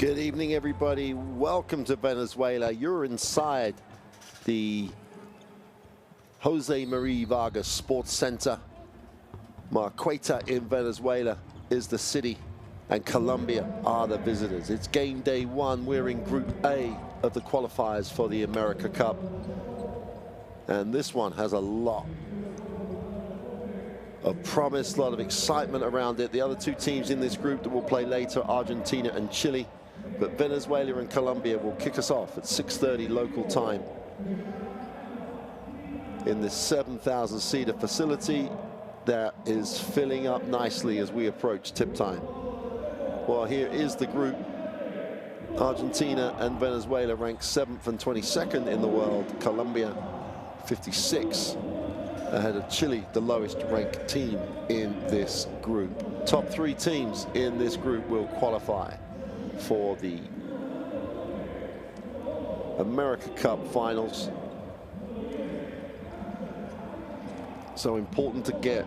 Good evening, everybody. Welcome to Venezuela. You're inside the Jose Marie Vargas Sports Center. Marqueta in Venezuela is the city, and Colombia are the visitors. It's game day one. We're in Group A of the qualifiers for the AmeriCup. And this one has a lot of promise, a lot of excitement around it. The other two teams in this group that will play later, Argentina and Chile. But Venezuela and Colombia will kick us off at 6:30 local time in this 7,000-seater facility that is filling up nicely as we approach tip time. Well, here is the group. Argentina and Venezuela ranked 7th and 22nd in the world. Colombia 56 ahead of Chile, the lowest ranked team in this group. Top 3 teams in this group will qualify for the AmeriCup finals. So important to get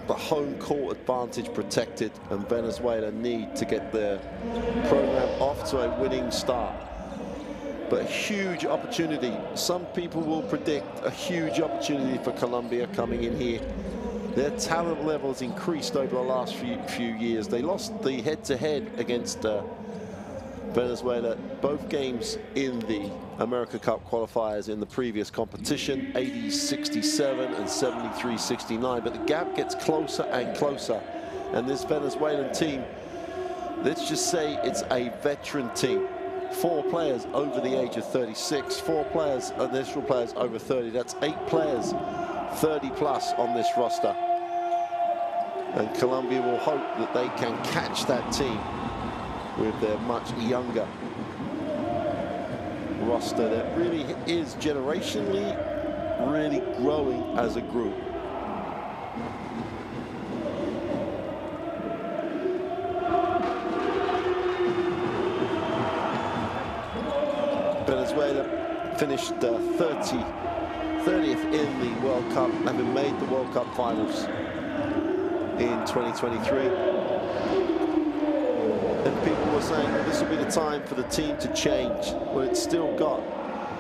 the home court advantage protected, and Venezuela need to get their program off to a winning start. But a huge opportunity. Some people will predict a huge opportunity for Colombia coming in here. Their talent level has increased over the last few years. They lost the head-to-head against Venezuela, both games in the AmeriCup qualifiers in the previous competition, 80-67 and 73-69. But the gap gets closer and closer. And this Venezuelan team, let's just say it's a veteran team. 4 players over the age of 36, 4 players, initial players over 30. That's 8 players 30 plus on this roster. And Colombia will hope that they can catch that team with their much younger roster that really is generationally really growing as a group. Venezuela finished 30th in the World Cup, having made the World Cup finals in 2023. And people were saying this will be the time for the team to change. Well, it's still got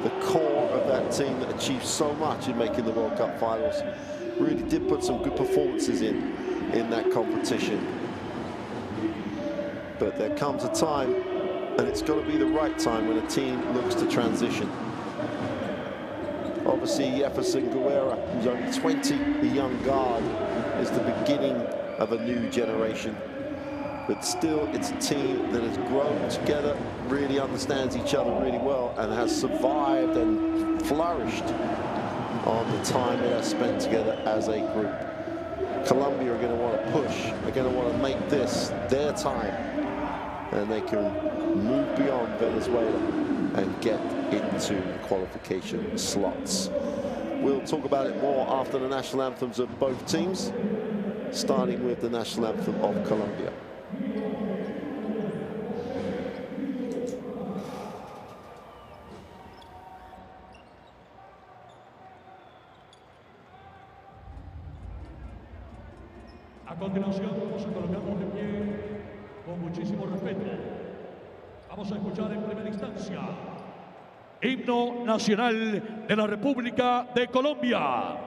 the core of that team that achieved so much in making the World Cup finals. Really did put some good performances in that competition. But there comes a time, and it's got to be the right time, when a team looks to transition. Obviously, Jefferson Guerra, who's only 20, the young guard, is the beginning of a new generation. But still, it's a team that has grown together, really understands each other really well, and has survived and flourished on the time they have spent together as a group. Colombia are going to want to push. They're going to want to make this their time, and they can move beyond Venezuela and get into qualification slots. We'll talk about it more after the national anthems of both teams, starting with the national anthem of Colombia. A continuación vamos a colocarnos de pie con muchísimo respeto. Vamos a escuchar en primera instancia Himno Nacional de la República de Colombia.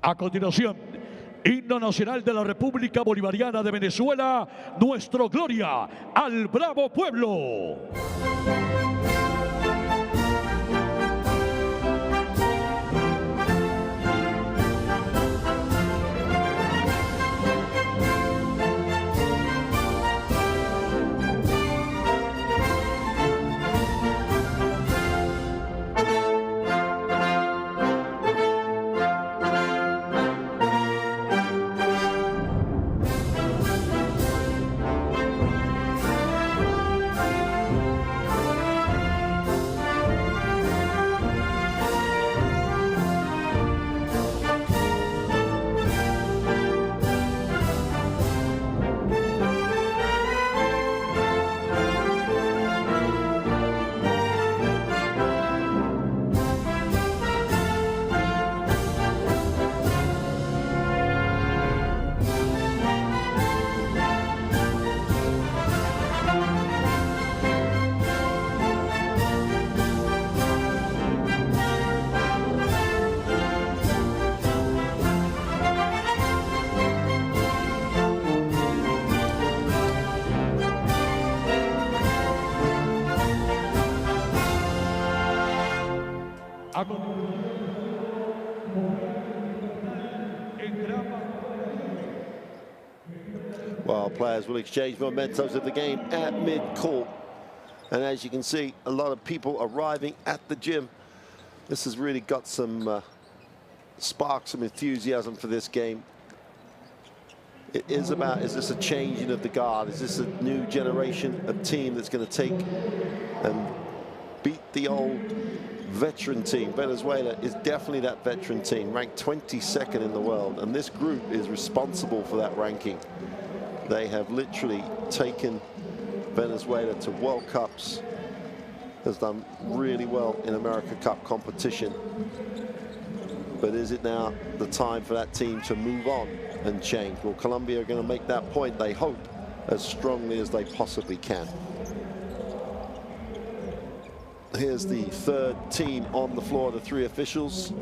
A continuación, Himno Nacional de la República Bolivariana de Venezuela, nuestro gloria al bravo pueblo. While players will exchange mementos of the game at mid-court. And as you can see, a lot of people arriving at the gym. This has really got some sparks, some enthusiasm for this game. It is about, is this a changing of the guard? Is this a new generation of team that's going to take and beat the old veteran team? Venezuela is definitely that veteran team, ranked 22nd in the world, and this group is responsible for that ranking. They have literally taken Venezuela to World Cups, has done really well in AmeriCup competition. But is it now the time for that team to move on and change? Well, Colombia are going to make that point, they hope, as strongly as they possibly can. Here's the third team on the floor, the three officials.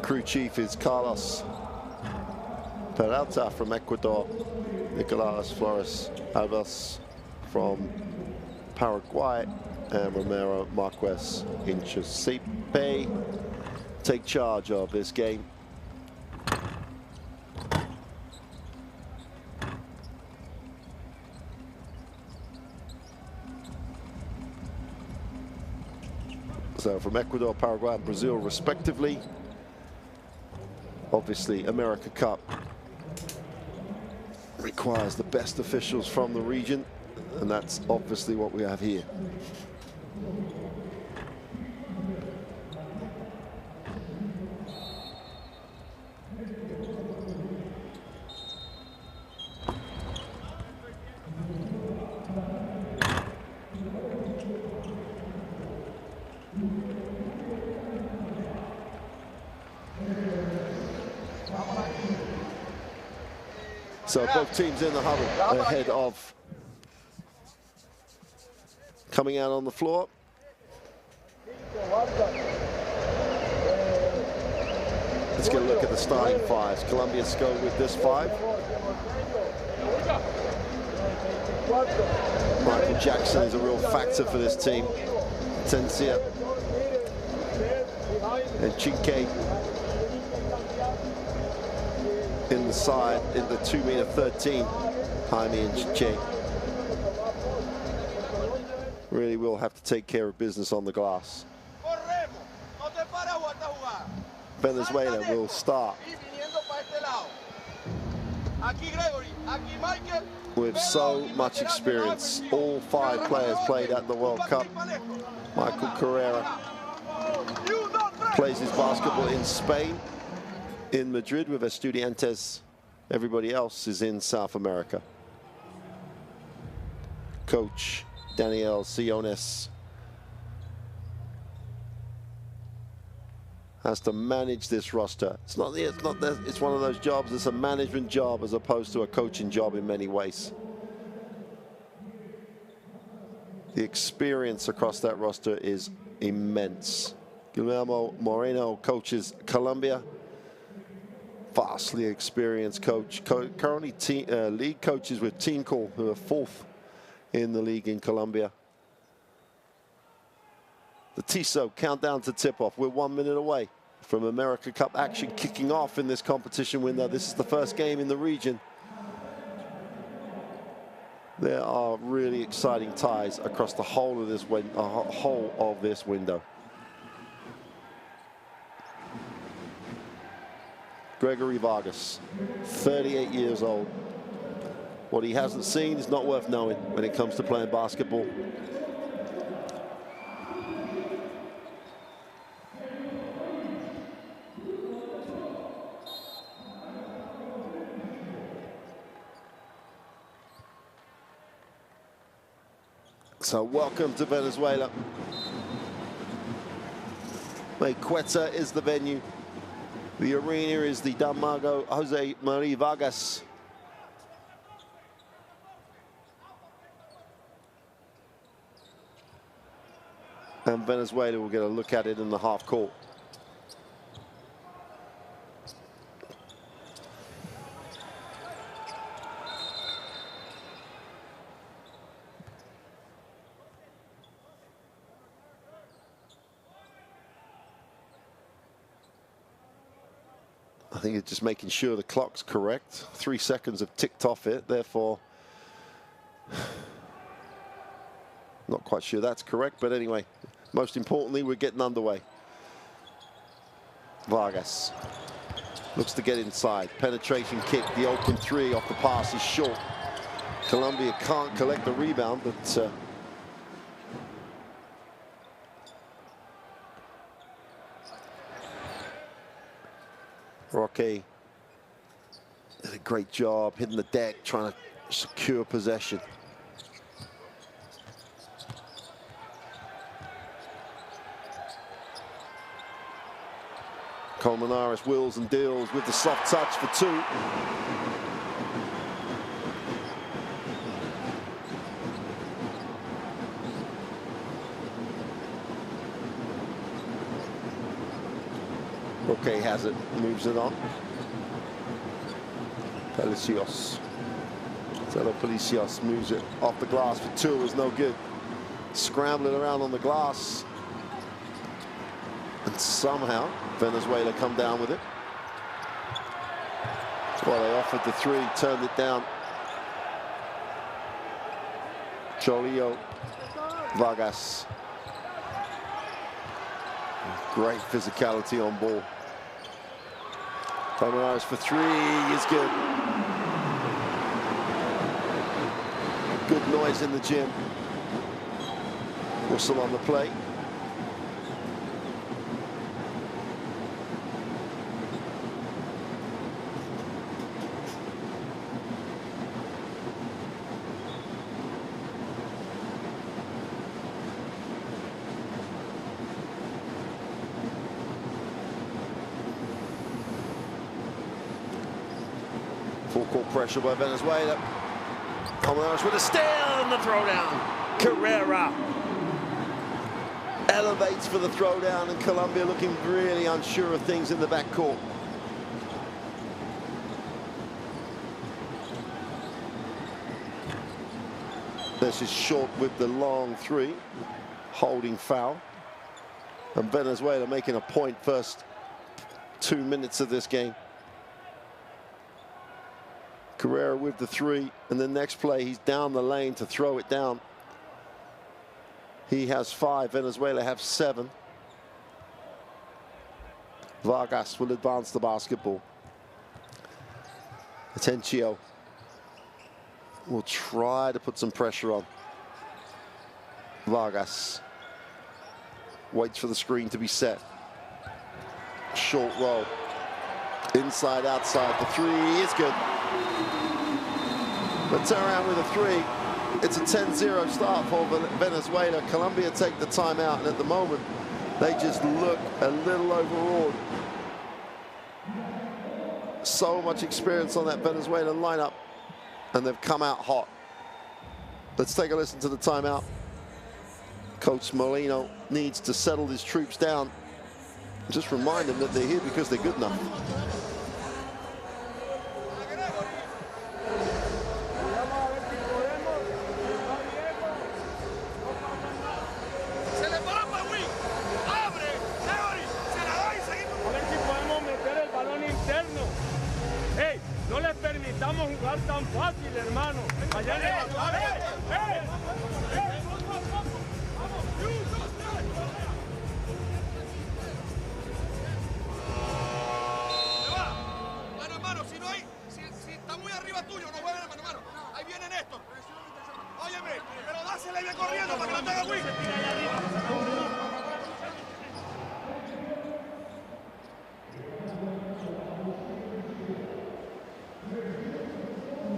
Crew chief is Carlos Peralta from Ecuador, Nicolas Flores Alves from Paraguay, and Romero Marquez Inchosipe take charge of this game. So from Ecuador, Paraguay, and Brazil respectively. Obviously, AmeriCup requires the best officials from the region, and that's obviously what we have here. So both teams in the huddle ahead of coming out on the floor. Let's get a look at the starting fives. Colombia's go with this five. Michael Jackson is a real factor for this team. Tencia and Chinque in the side, in the 2m13, Jaime and Chinque. Really will have to take care of business on the glass. Venezuela will start with so much experience. All 5 players played at the World Cup. Michael Carrera plays his basketball in Spain, in Madrid with Estudiantes. Everybody else is in South America. Coach Daniel Siones has to manage this roster. It's one of those jobs, it's a management job as opposed to a coaching job in many ways. The experience across that roster is immense. Guillermo Moreno coaches Colombia. Vastly experienced coach. Currently league coaches with Team Call, who are 4th in the league in Colombia. The TISO countdown to tip-off. We're 1 minute away from AmeriCup action kicking off in this competition window. This is the first game in the region. There are really exciting ties across the whole of this window. Gregory Vargas, 38 years old. What he hasn't seen is not worth knowing when it comes to playing basketball. So welcome to Venezuela. Mayqueta is the venue. The arena is the Dalmago Jose Maria Vargas. And Venezuela will get a look at it in the half court. I think it's just making sure the clock's correct. 3 seconds have ticked off it, therefore, not quite sure that's correct, but anyway, most importantly, we're getting underway. Vargas looks to get inside. Penetration kick, the open three off the pass is short. Colombia can't collect the rebound, but Roque did a great job hitting the deck, trying to secure possession. Colmenares wheels and deals with the soft touch for two. Roque has it, moves it on. Palacios. Zelo Palacios moves it off the glass for two, is no good. Scrambling around on the glass. And somehow Venezuela come down with it. Well, they offered the three, turned it down. Cholillo, Vargas. Great physicality on ball. Colmenares for three is good. Good noise in the gym. Whistle on the play. Full court pressure by Venezuela. Colmenares with a steal and the throwdown. Carrera elevates for the throwdown, and Colombia looking really unsure of things in the backcourt. This is short with the long three, holding foul. And Venezuela making a point first 2 minutes of this game. Carrera with the three, and the next play he's down the lane to throw it down. He has 5, Venezuela have 7. Vargas will advance the basketball. Atencio will try to put some pressure on. Vargas waits for the screen to be set. Short roll. Inside, outside. The three is good. But turn around with a three. It's a 10-0 start for Venezuela. Colombia take the timeout, and at the moment, they just look a little overawed. So much experience on that Venezuelan lineup, and they've come out hot. Let's take a listen to the timeout. Coach Molino needs to settle his troops down. Just remind them that they're here because they're good enough.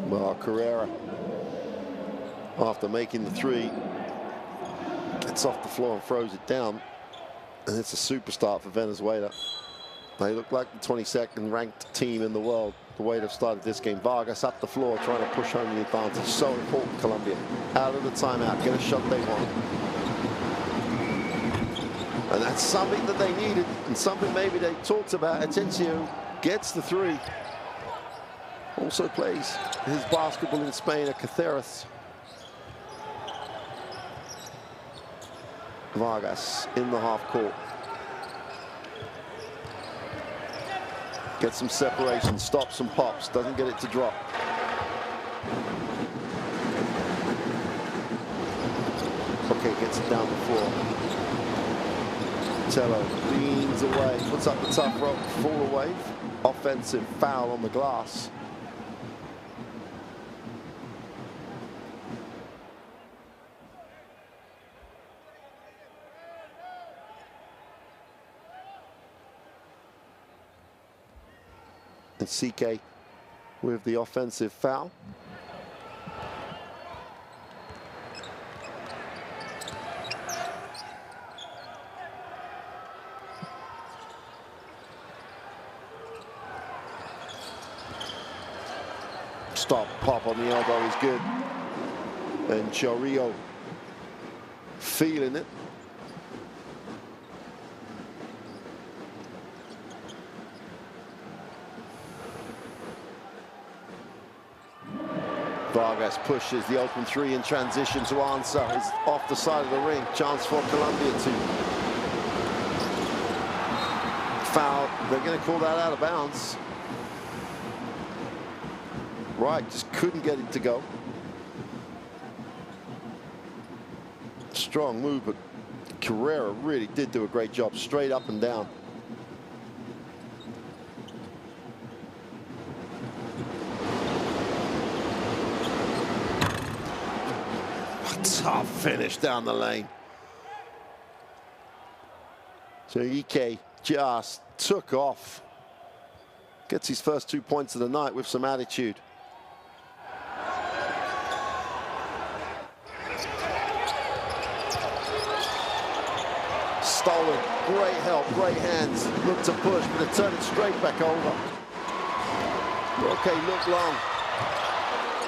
Well, Carrera, after making the three, gets off the floor and throws it down, and it's a super start for Venezuela. They look like the 22nd ranked team in the world, the way they've started this game. Vargas up the floor trying to push home the advantage. So important, Colombia. Out of the timeout, get a shot they want. And that's something that they needed, and something maybe they talked about. Atencio gets the three. Also plays his basketball in Spain at Cáceres. Vargas in the half court. Gets some separation, stops and pops, doesn't get it to drop. Okay, gets it down the floor. Tello leans away, puts up the tough rope, fall away. Offensive foul on the glass. And CK with the offensive foul. Stop, pop on the elbow is good. And Chorrillo feeling it. Vargas pushes the open three in transition to answer. It's off the side of the ring. Chance for Colombia to foul. They're going to call that out of bounds. Right, just couldn't get it to go. Strong move, but Carrera really did do a great job, straight up and down. Tough finish down the lane. So Ike just took off. Gets his first 2 points of the night with some attitude. Stolen, great help, great hands. Looked to push, but it turned it straight back over. Okay, look long.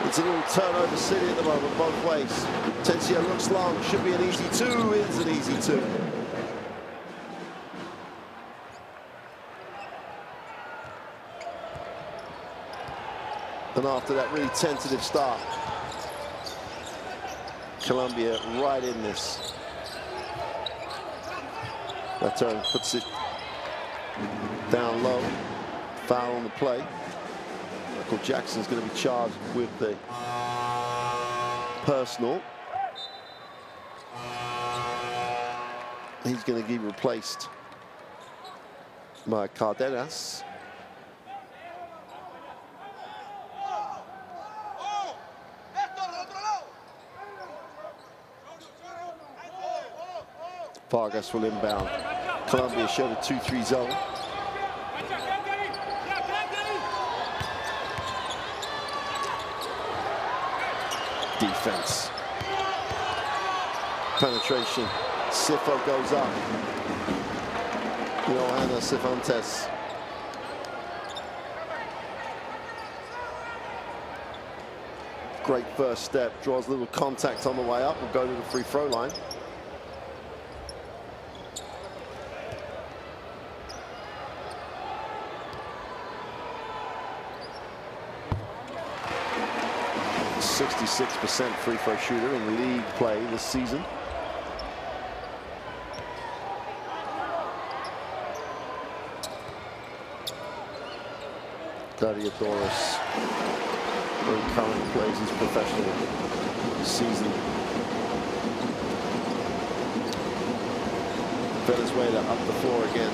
It's a little turnover city at the moment, both ways. Tensio looks long, should be an easy two, is an easy two. And after that really tentative start, Colombia right in this. That turn puts it down low, foul on the play. Michael Jackson's going to be charged with the personal. He's going to be replaced by Cardenas. Vargas will inbound. Colombia showed a 2-3 zone. Defense. Penetration. Sifo goes up. Johanna Cifuentes. Great first step. Draws a little contact on the way up. Will go to the free throw line. .66% free throw shooter in league play this season. Gladiadores currently plays his professional season. Venezuela up the floor again.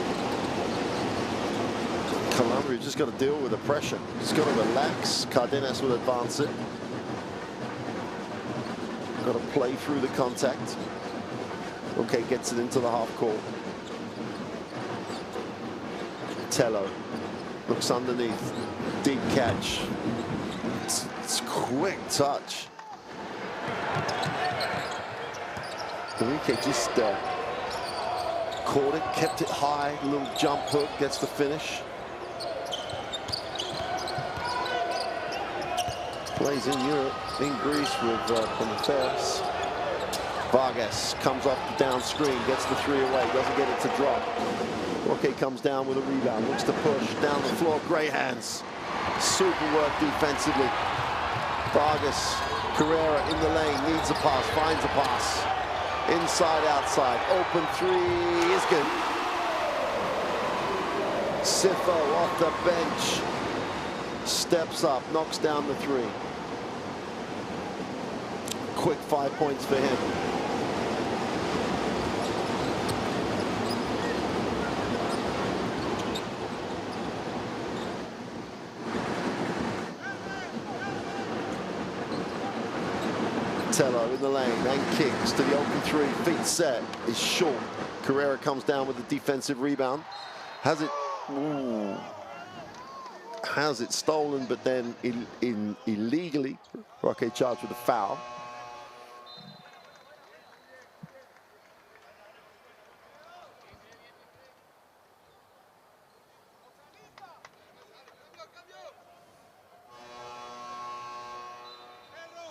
Colombia just got to deal with the pressure. Just got to relax. Cardenas will advance it. Got to play through the contact. Okay, gets it into the half court. Tello looks underneath. Deep catch. It's quick touch. Enrique just caught it, kept it high. A little jump hook, gets the finish. Plays in Europe, in Greece with Qualifiers. Vargas comes off the down screen, gets the three away, doesn't get it to drop. Okay, comes down with a rebound, looks to push down the floor, great hands. Super work defensively. Vargas, Carrera in the lane, needs a pass, finds a pass. Inside, outside, open three is good. Sifo off the bench. Steps up, knocks down the three. Quick 5 points for him. Tello in the lane and kicks to the open three. Feet set is short. Carrera comes down with the defensive rebound. Has it? Ooh. Has it stolen, but then illegally, Roque charged with a foul.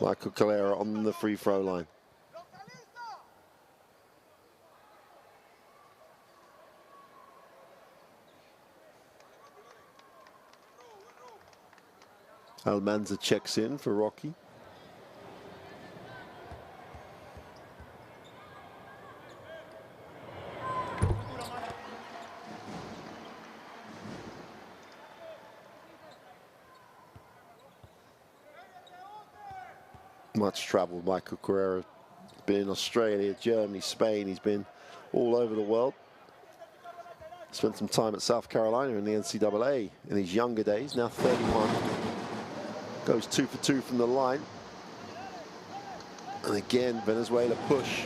Michael Calera on the free throw line. Almanza checks in for Rocky. Much traveled Michael Carrera. Been in Australia, Germany, Spain. He's been all over the world. Spent some time at South Carolina in the NCAA in his younger days, now 31. Goes 2 for 2 from the line. And again, Venezuela push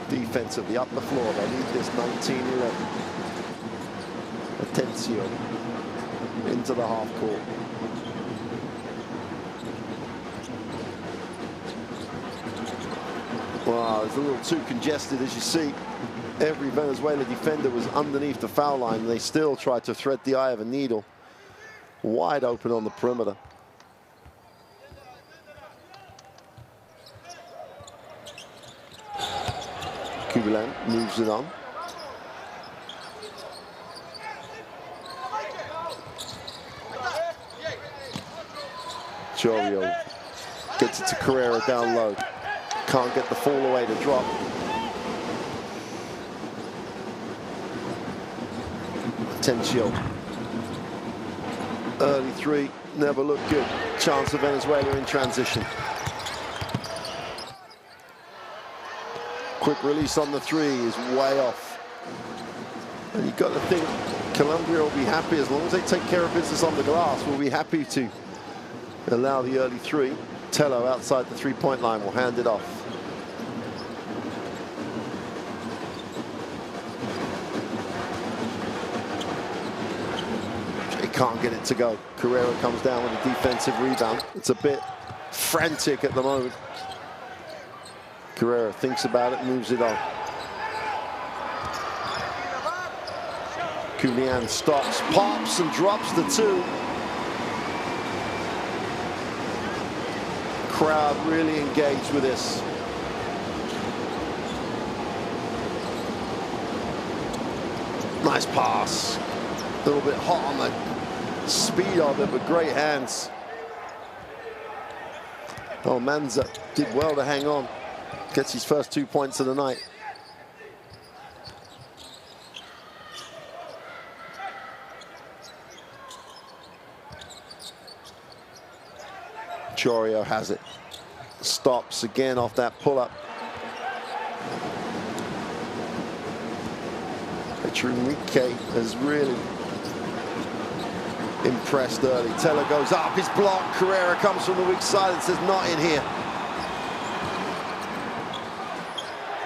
defensively up the floor. They need this 19-11. Atencio into the half court. Wow, it's a little too congested, as you see. Every Venezuela defender was underneath the foul line. They still tried to thread the eye of a needle. Wide open on the perimeter. Kubilan moves it on. Chorio gets it to Carrera down low. Can't get the fall away to drop. Atencio. Early three, never looked good. Chance of Venezuela in transition. Quick release on the three is way off. And you've got to think Colombia will be happy as long as they take care of business on the glass. We'll be happy to allow the early three. Tello outside the three-point line will hand it off. He can't get it to go. Carrera comes down with a defensive rebound. It's a bit frantic at the moment. Carrera thinks about it, moves it on. Kulian stops, pops, and drops the two. Crowd really engaged with this. Nice pass. A little bit hot on the speed of it, but great hands. Oh, Manza did well to hang on. Gets his first 2 points of the night. Chorio has it. Stops again off that pull-up. Enrique has really impressed early. Tello goes up, his block. Carrera comes from the weak side and says, not in here.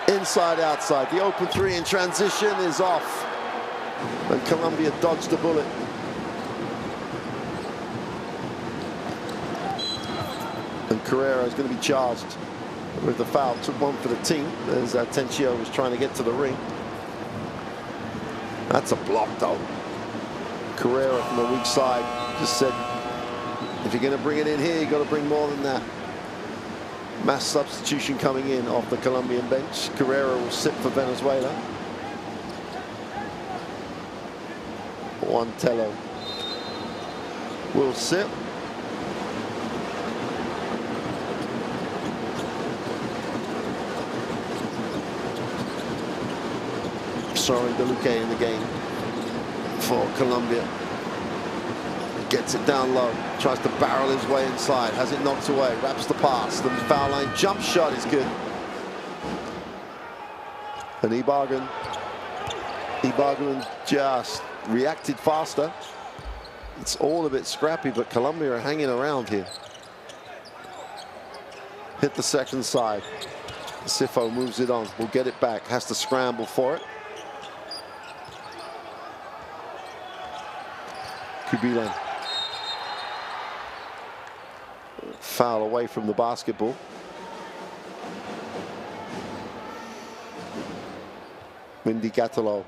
Inside, outside. The open three in transition is off. And Colombia dodged the bullet. And Carrera is going to be charged with the foul. Took one for the team as Atencio was trying to get to the ring. That's a block, though. Carrera from the weak side just said, if you're going to bring it in here, you've got to bring more than that. Mass substitution coming in off the Colombian bench. Carrera will sit for Venezuela. Juan Tello will sit. Soren Deluque in the game for Colombia. Gets it down low, tries to barrel his way inside, has it knocked away, wraps the pass, the foul line jump shot is good. And Ibarguen just reacted faster. It's all a bit scrappy, but Colombia are hanging around here. Hit the second side. Sifo moves it on, will get it back, has to scramble for it. Kubilan. Foul away from the basketball. Windy Gatalo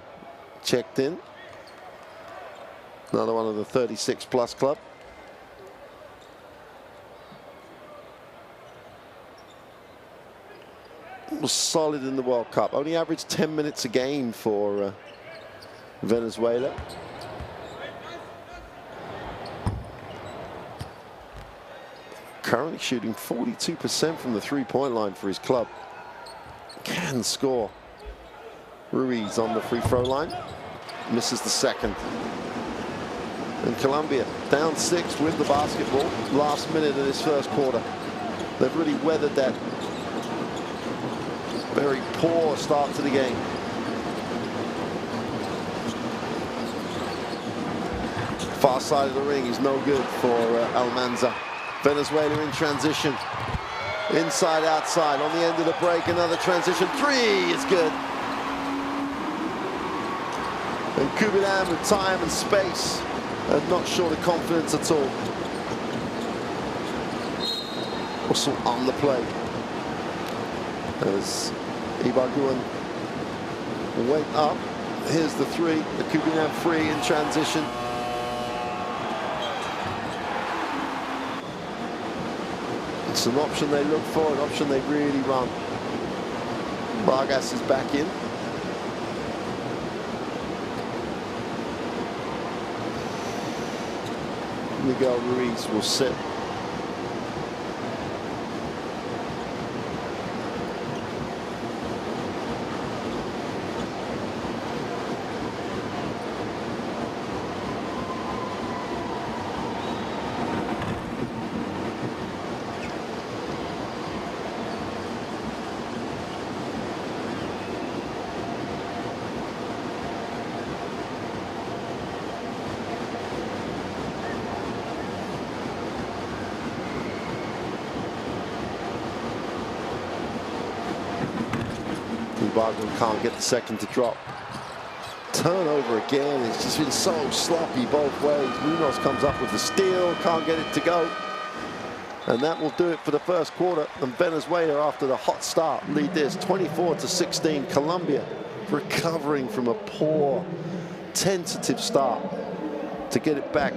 checked in. Another one of the 36-plus club. Was solid in the World Cup. Only averaged 10 minutes a game for Venezuela. Currently shooting 42% from the three-point line for his club. Can score. Ruiz on the free throw line. Misses the second. And Colombia down 6 with the basketball. Last minute of this first quarter. They've really weathered that very poor start to the game. Far side of the ring is no good for Almanza. Venezuela in transition. Inside, outside. On the end of the break, another transition. 3 is good. And Kubilan with time and space and not short of confidence at all. Whistle on the play. As Ibarguen went up. Here's the 3. The Kubilan free in transition. It's an option they look for, an option they really run. Vargas is back in. Miguel Ruiz will sit. Ibarguen can't get the second to drop. Turnover again. It's just been so sloppy both ways. Munoz comes up with the steal, can't get it to go. And that will do it for the first quarter. And Venezuela, after the hot start, lead this 24-16. Colombia recovering from a poor, tentative start to get it back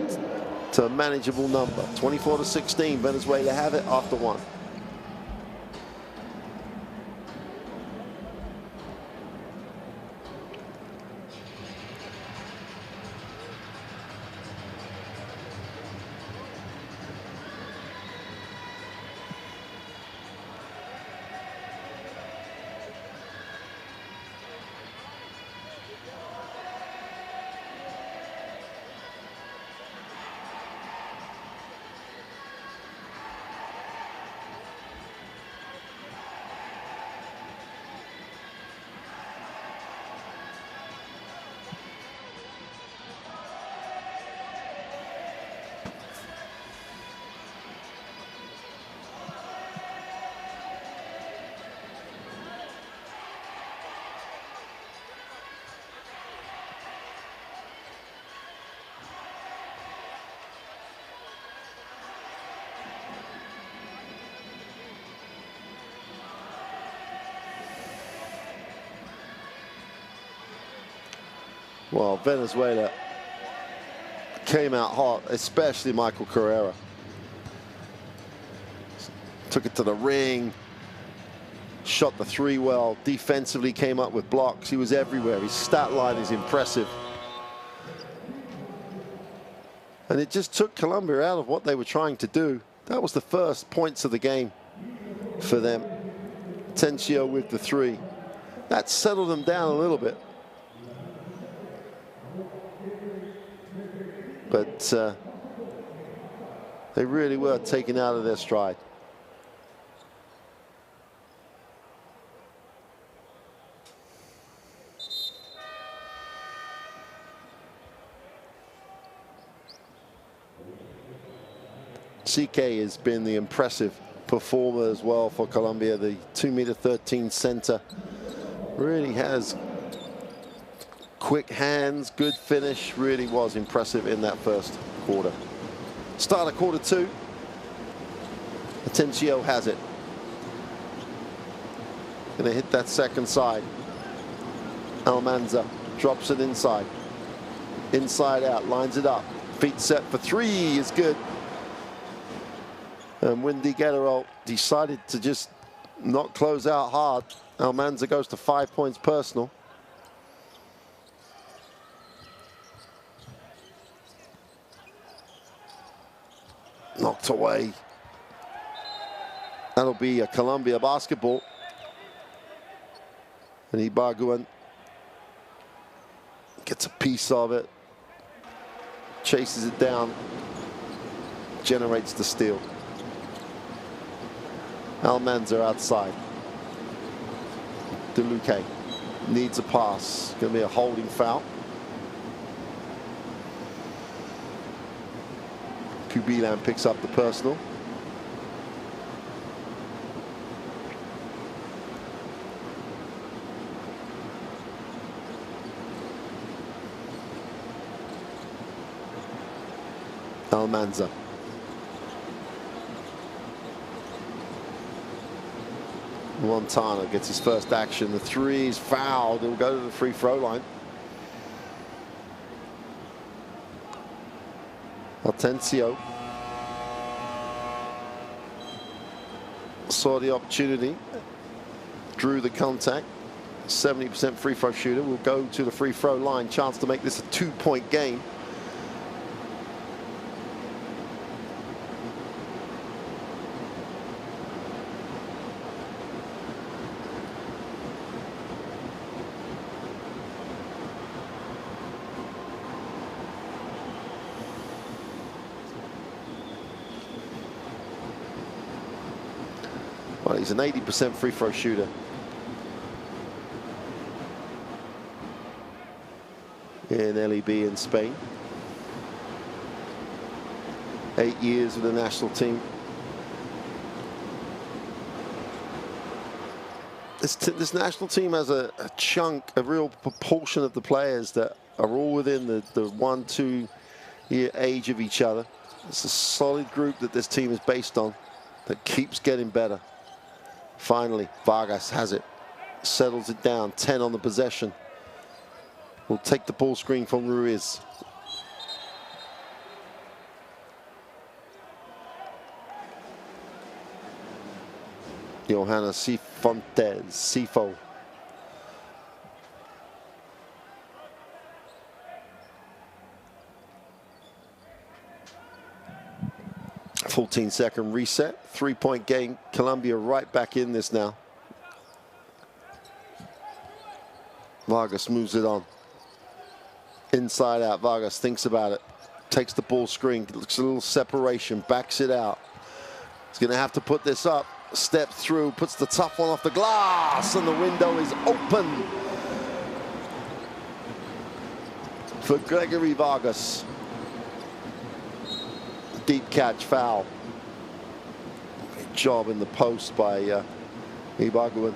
to a manageable number. 24-16. Venezuela have it after 1. Well, Venezuela came out hot, especially Michael Carrera. Took it to the ring, shot the 3 well, defensively came up with blocks. He was everywhere. His stat line is impressive. And it just took Colombia out of what they were trying to do. That was the first points of the game for them. Tencio with the 3. That settled them down a little bit. but they really were taken out of their stride. CK has been the impressive performer as well for Colombia. The 2'13" center really has quick hands, good finish, really was impressive in that first quarter. Start of quarter two. Atencio has it. Gonna hit that second side. Almanza drops it inside. Inside out, lines it up. Feet set for three is good. And Windy Guerrero decided to just not close out hard. Almanza goes to 5 points personal. Knocked away. That'll be a Colombia basketball. And Ibargüen gets a piece of it, chases it down, generates the steal. Almanza outside. DeLuque needs a pass. Going to be a holding foul. Kubilan picks up the personal. Almanza. Montana gets his first action. The three is fouled. He'll go to the free throw line. Atencio saw the opportunity, drew the contact. 70% free throw shooter will go to the free throw line. Chance to make this a 2-point game. Well, he's an 80% free throw shooter. In LEB in Spain. 8 years with the national team. This national team has a chunk, a real proportion of the players that are all within the 1-2 year age of each other. It's a solid group that this team is based on that keeps getting better. Finally, Vargas has it, settles it down, 10 on the possession. Will take the ball screen from Ruiz. Johanna Cifuentes, Cifo. A 14-second reset, 3-point game. Colombia right back in this now. Vargas moves it on. Inside out, Vargas thinks about it. Takes the ball screen, looks a little separation, backs it out. He's gonna have to put this up. Steps through, puts the tough one off the glass, and the window is open for Gregory Vargas. Deep catch foul. Good job in the post by Ibargüen.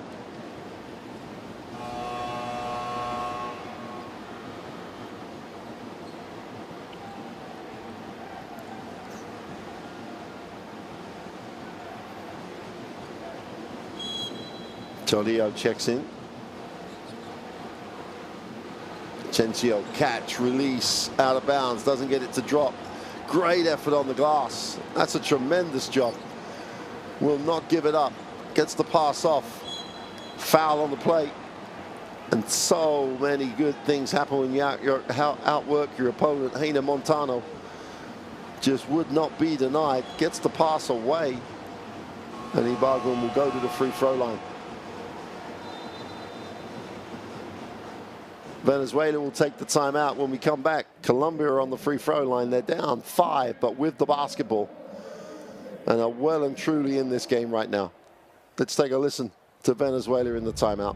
Tolio checks in. Atencio, catch, release, out of bounds, doesn't get it to drop. Great effort on the glass. That's a tremendous job. Will not give it up. Gets the pass off. Foul on the plate. And so many good things happen when you outwork your opponent. Heina Montano just would not be denied. Gets the pass away. And Ibargüen will go to the free throw line. Venezuela will take the timeout. When we come back, Colombia are on the free throw line. They're down 5, but with the basketball, and are well and truly in this game right now. Let's take a listen to Venezuela in the timeout.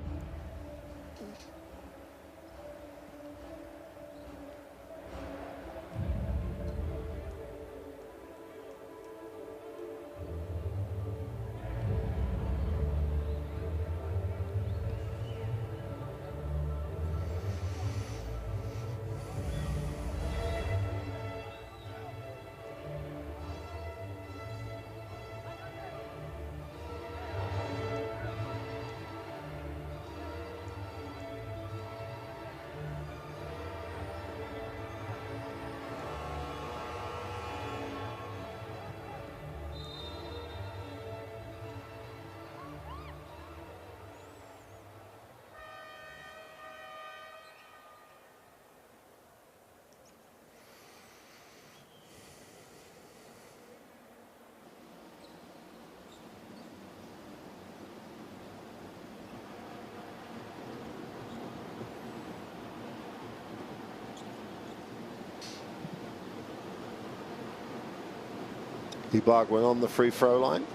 Ibaguen on the free throw line.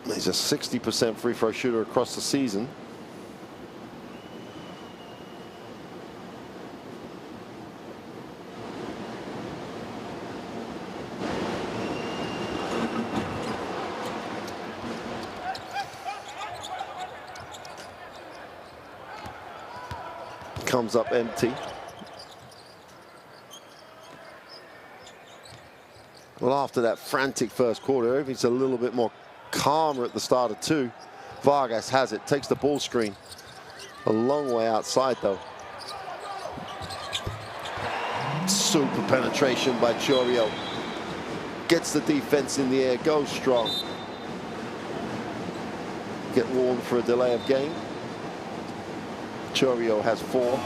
He's a 60% free throw shooter across the season. Comes up empty. Well, after that frantic first quarter, everything's a little bit more calmer at the start of 2. Vargas has it, takes the ball screen. A long way outside, though. Super penetration by Chorrillo. Gets the defense in the air, goes strong. Get warned for a delay of game. Chorrillo has 4.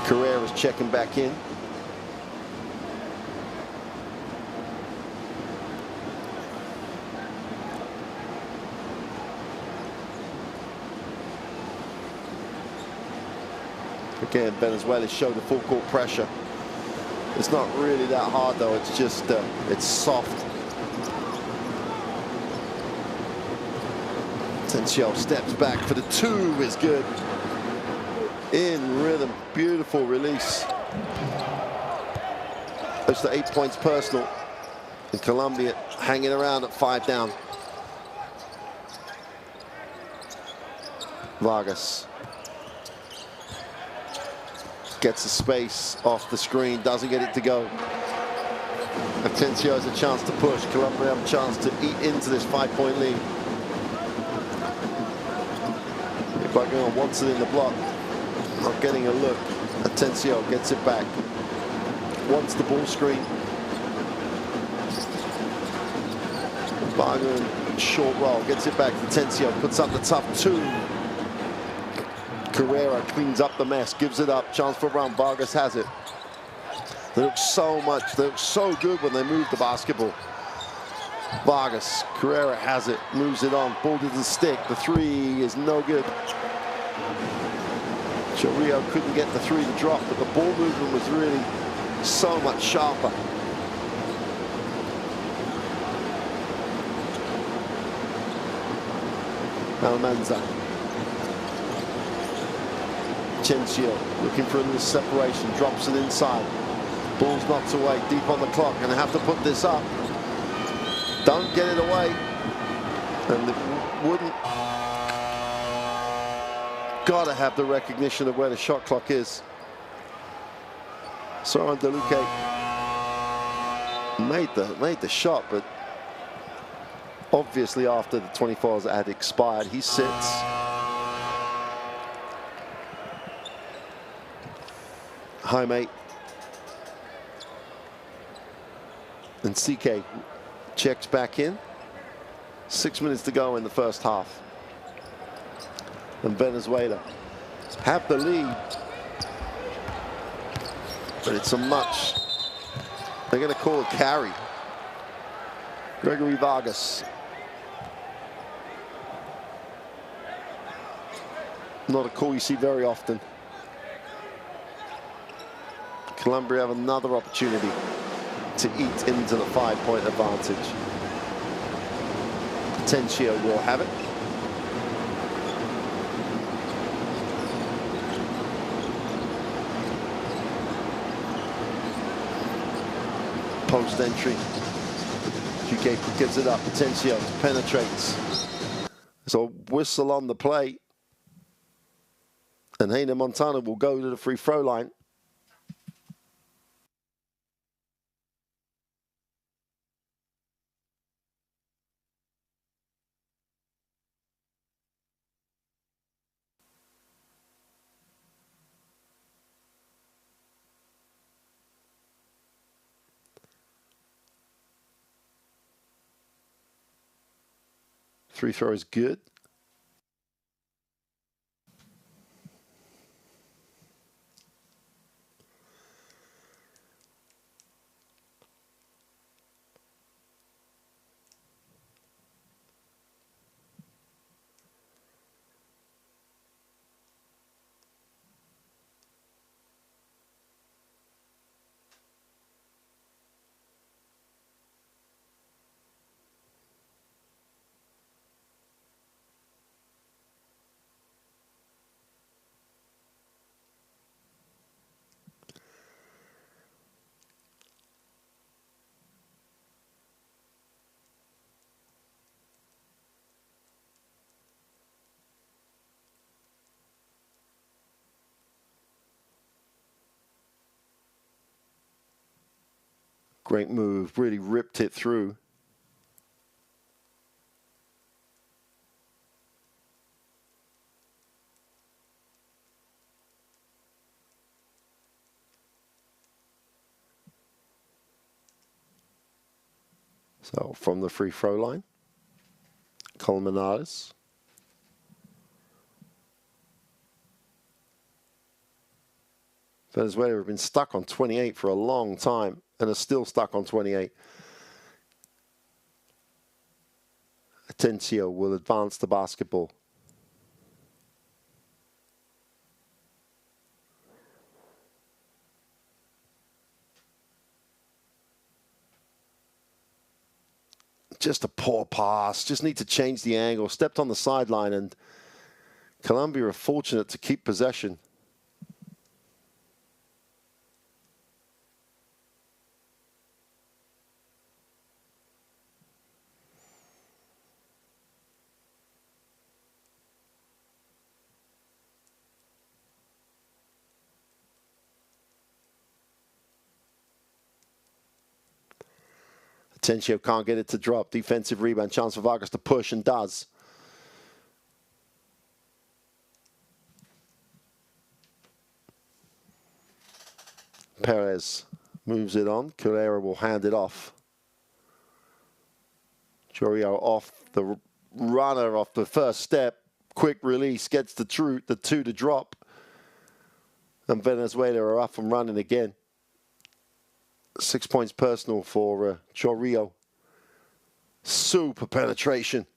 Carrera's checking back in. Again, Venezuela showed the full court pressure. It's not really that hard, though. It's just, it's soft. Tencio steps back for the 2 is good. In rhythm, beautiful release. Close to 8 points personal. And Colombia hanging around at 5 down. Vargas gets the space off the screen, doesn't get it to go. Atencio has a chance to push. Colombia have a chance to eat into this 5-point lead. Ibaguen wants it in the block. Not getting a look. Atencio gets it back. Wants the ball screen. Ibaguen, short roll, gets it back. Atencio puts up the tough 2. Carrera cleans up the mess, gives it up. Chance for a run. Vargas has it. They look so good when they move the basketball. Vargas, Carrera has it, moves it on, ball to the stick. The 3 is no good. Chorrillo couldn't get the 3 to drop, but the ball movement was really so much sharper. Almanza. Tencio looking for a little separation, drops it inside. Ball's knocked away, deep on the clock, and they have to put this up. Don't get it away. And it wouldn't. Gotta have the recognition of where the shot clock is. Soren Deluque made the shot, but obviously after the 24 had expired, he sits. Jaime and CK checks back in. 6 minutes to go in the first half. And Venezuela have the lead. But it's a much. They're going to call it carry. Gregory Vargas. Not a call you see very often. Colombia have another opportunity to eat into the 5-point advantage. Atencio will have it. Post entry. UK gives it up. Atencio penetrates. There's a whistle on the play. And Heine Montana will go to the free throw line. Free throw is good. Great move, really ripped it through. So from the free throw line, Colmenares. Venezuela have been stuck on 28 for a long time and are still stuck on 28. Atencio will advance the basketball. Just a poor pass, just need to change the angle. Stepped on the sideline, and Colombia are fortunate to keep possession. Atencio can't get it to drop. Defensive rebound. Chance for Vargas to push, and does. Perez moves it on. Carrera will hand it off. Chorrillo off the runner off the first step. Quick release. Gets the two to drop. And Venezuela are up and running again. 6 points personal for Chorrillo. Super penetration.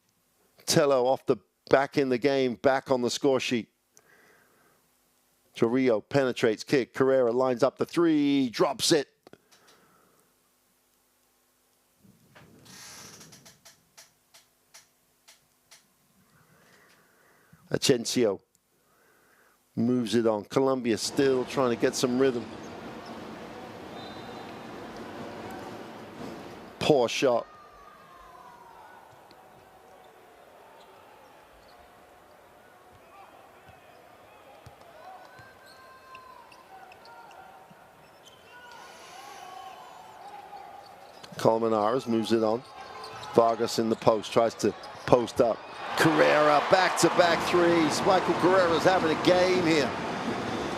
Tello off the back in the game, back on the score sheet. Chorrillo penetrates, kick. Carrera lines up the three, drops it. Atencio moves it on. Colombia still trying to get some rhythm. Poor shot. Colmenares moves it on. Vargas in the post, tries to post up. Carrera, back-to-back threes. Michael Carrera's having a game here.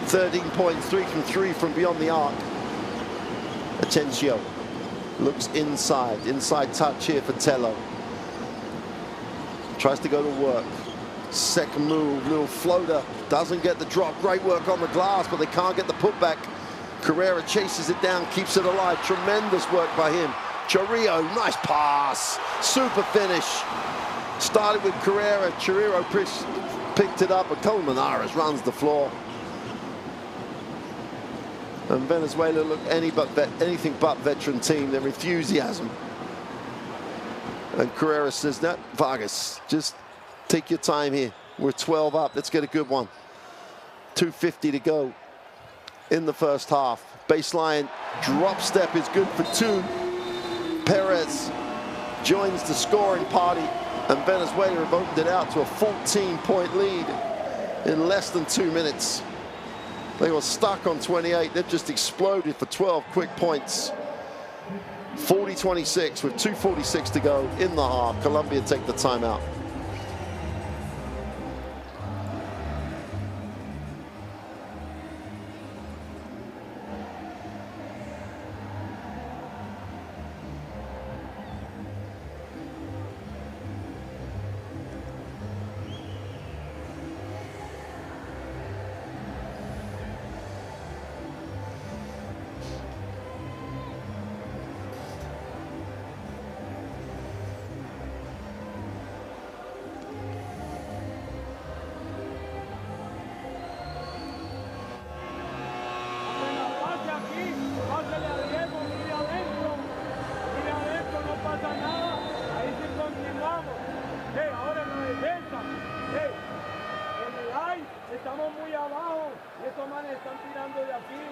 13 points, 3 from 3 from beyond the arc. Atencio looks inside touch here for Tello. Tries to go to work. Second move, little floater. Doesn't get the drop. Great work on the glass, but they can't get the putback. Carrera chases it down, keeps it alive. Tremendous work by him. Chorrillo, nice pass. Super finish. Started with Carrera. Chorrillo picked it up, but Colmenares runs the floor. And Venezuela look anything but veteran team. Their enthusiasm. And Carrera says, no, Vargas, just take your time here. We're 12 up. Let's get a good one. 2:50 to go in the first half. Baseline drop step is good for 2. Perez joins the scoring party, and Venezuela have opened it out to a 14-point lead in less than 2 minutes. They were stuck on 28. They've just exploded for 12 quick points. 40-26 with 2:46 to go in the half. Colombia take the timeout. Estamos muy abajo y estos manes están tirando de aquí.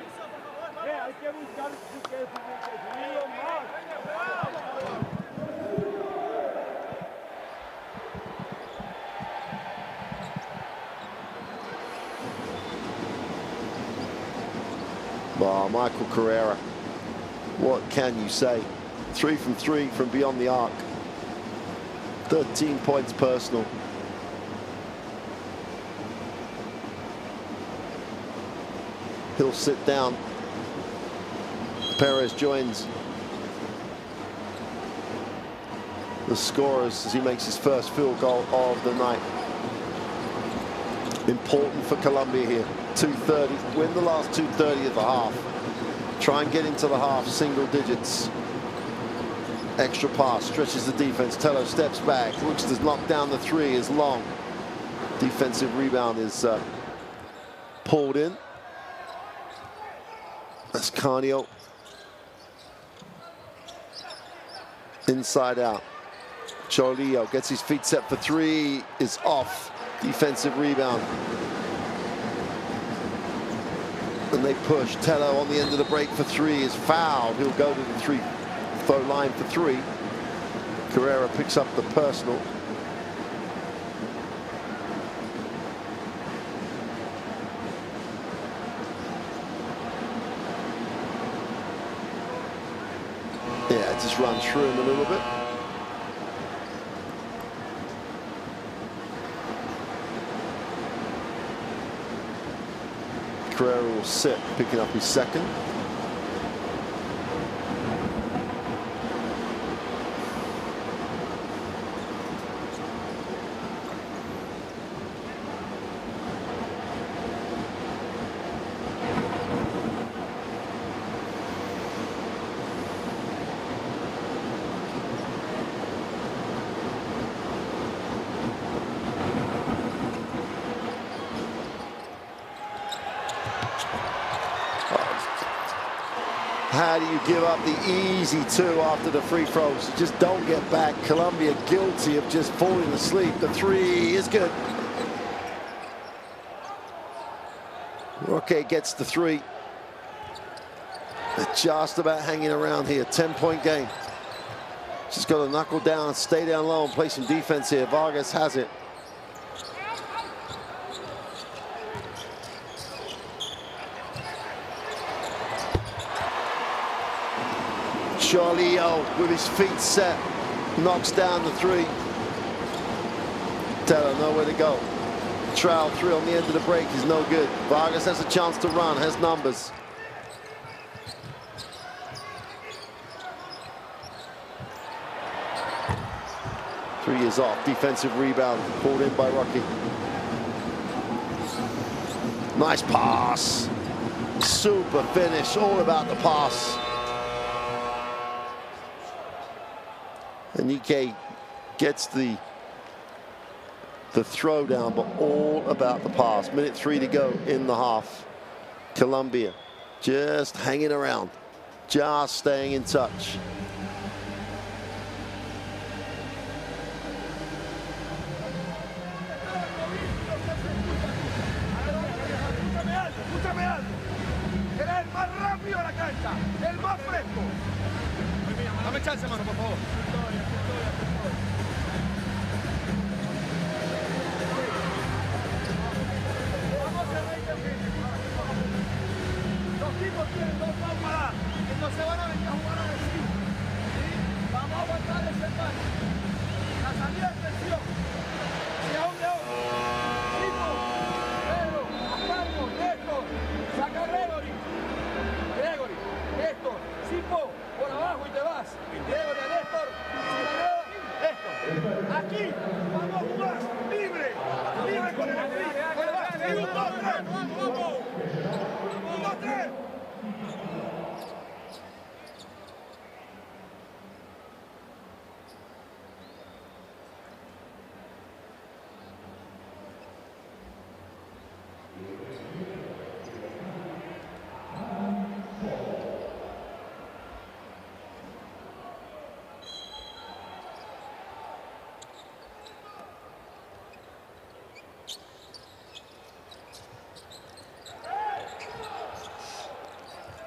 Hay que buscar subirlo más. Well, Michael Carrera, what can you say? 3 from 3 from beyond the arc. 13 points personal. He'll sit down. Perez joins the scorers as he makes his first field goal of the night. Important for Colombia here. 2:30, win the last 2:30 of the half. Try and get into the half single digits. Extra pass, stretches the defense. Tello steps back, looks to knock down the 3, is long. Defensive rebound is pulled in. That's Carnio. Inside out. Cholillo gets his feet set for 3, is off. Defensive rebound. And they push. Tello on the end of the break for 3 is fouled. He'll go to the 3-foul line for 3. Carrera picks up the personal. Yeah, just run through him a little bit. Carrera will sit, picking up his second. How do you give up the easy 2 after the free throws? You just don't get back. Colombia guilty of just falling asleep. The 3 is good. Roque gets the 3. They're just about hanging around here. 10-point game. Just got to knuckle down, stay down low, and play some defense here. Vargas has it. Cholillo with his feet set, knocks down the 3. Tello nowhere to go. Trail 3 on the end of the break is no good. Vargas has a chance to run, has numbers. Three is off. Defensive rebound pulled in by Rocky. Nice pass. Super finish, all about the pass. And Ike gets the the throwdown, but all about the pass. Minute 3 to go in the half. Colombia just hanging around, just staying in touch. Dame chance, mano, por favor. Los tipos tienen 2 paus, entonces van a venir a jugar a decir. Vamos a aguantar ese empate. La salida de presión. Si a hombre a hombre. Tipo, Pedro, a cargo, Néstor, saca Gregory. Gregory, Néstor, Sipo, por abajo y te vas. Gregory, a Néstor, Néstor. Aquí, vamos a jugar libre. Libre con el y 1, 2, 3. Vamos. 1, 2, 3.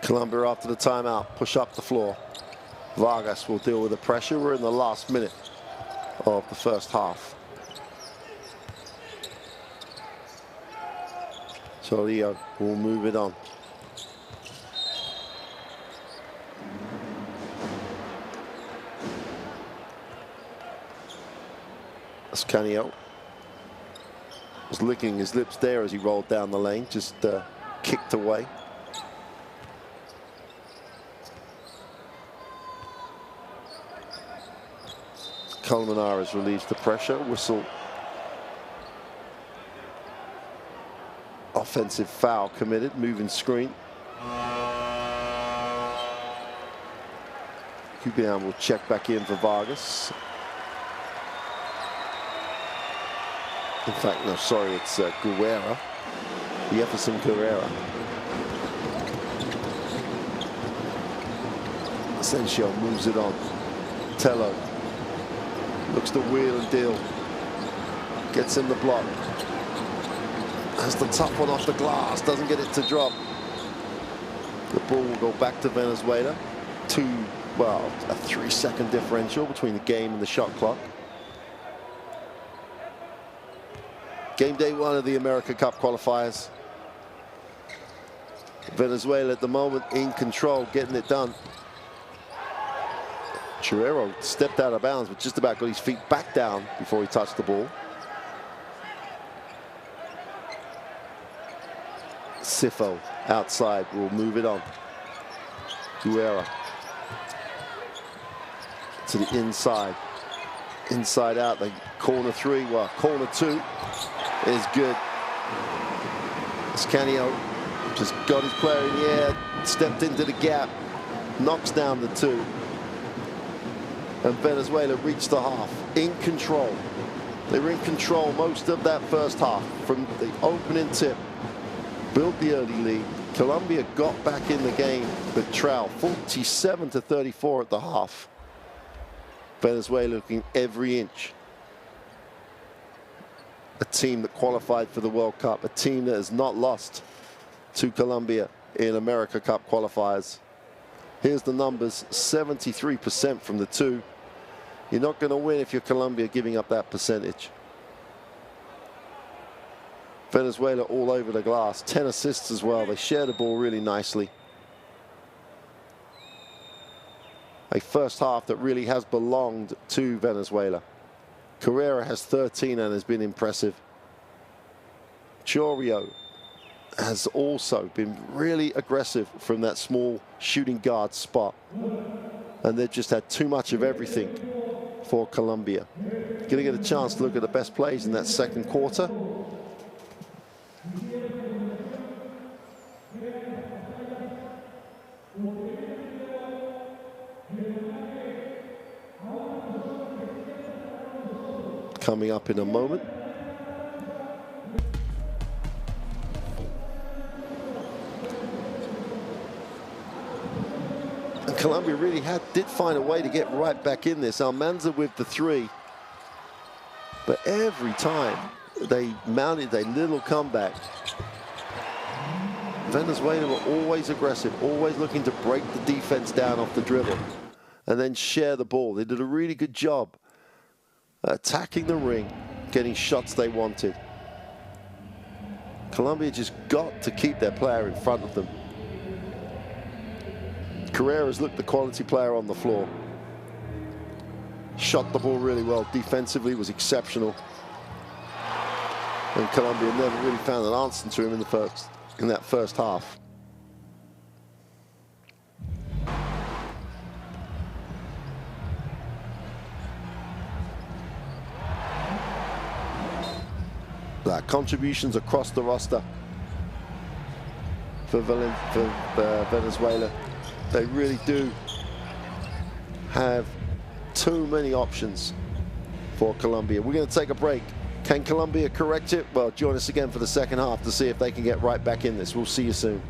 Colombia after the timeout, push up the floor. Vargas will deal with the pressure. We're in the last minute of the first half. So Leo will move it on. Ascanio was licking his lips there as he rolled down the lane, just kicked away. Colmenares relieves the pressure. Whistle. Offensive foul committed. Moving screen. Cubian will check back in for Vargas. In fact, no, sorry, it's Guerrera. Jefferson Guerrera. Asensio moves it on. Tello looks to wheel and deal. Gets in the block. Has the tough one off the glass. Doesn't get it to drop. The ball will go back to Venezuela. A 3-second differential between the game and the shot clock. Game day 1 of the AmeriCup qualifiers. Venezuela at the moment in control, getting it done. Chirero stepped out of bounds, but just about got his feet back down before he touched the ball. Sifo outside will move it on. Guerra to the inside. Inside out, the corner 3, well, corner 2 is good. Ascanio just got his player in the air, stepped into the gap, knocks down the 2. And Venezuela reached the half in control. They were in control most of that first half from the opening tip. Built the early lead. Colombia got back in the game, but trailed 47-34 at the half. Venezuela looking every inch. A team that qualified for the World Cup, a team that has not lost to Colombia in AmeriCup qualifiers. Here's the numbers, 73% from the 2. You're not going to win if you're Colombia giving up that percentage. Venezuela all over the glass, 10 assists as well. They share the ball really nicely. A first half that really has belonged to Venezuela. Carrera has 13 and has been impressive. Chorio has also been really aggressive from that small shooting guard spot. And they've just had too much of everything for Colombia. Going to get a chance to look at the best plays in that second quarter. Coming up in a moment. And Colombia really did find a way to get right back in this. Almanza with the 3. But every time they mounted a little comeback, Venezuela were always aggressive, always looking to break the defense down off the dribble and then share the ball. They did a really good job attacking the ring, getting shots they wanted. Colombia just got to keep their player in front of them. Carreras looked the quality player on the floor. Shot the ball really well. Defensively was exceptional. And Colombia never really found an answer to him in that first half. Contributions across the roster for Venezuela. They really do have too many options for Colombia. We're going to take a break. Can Colombia correct it? Well, join us again for the second half to see if they can get right back in this. We'll see you soon.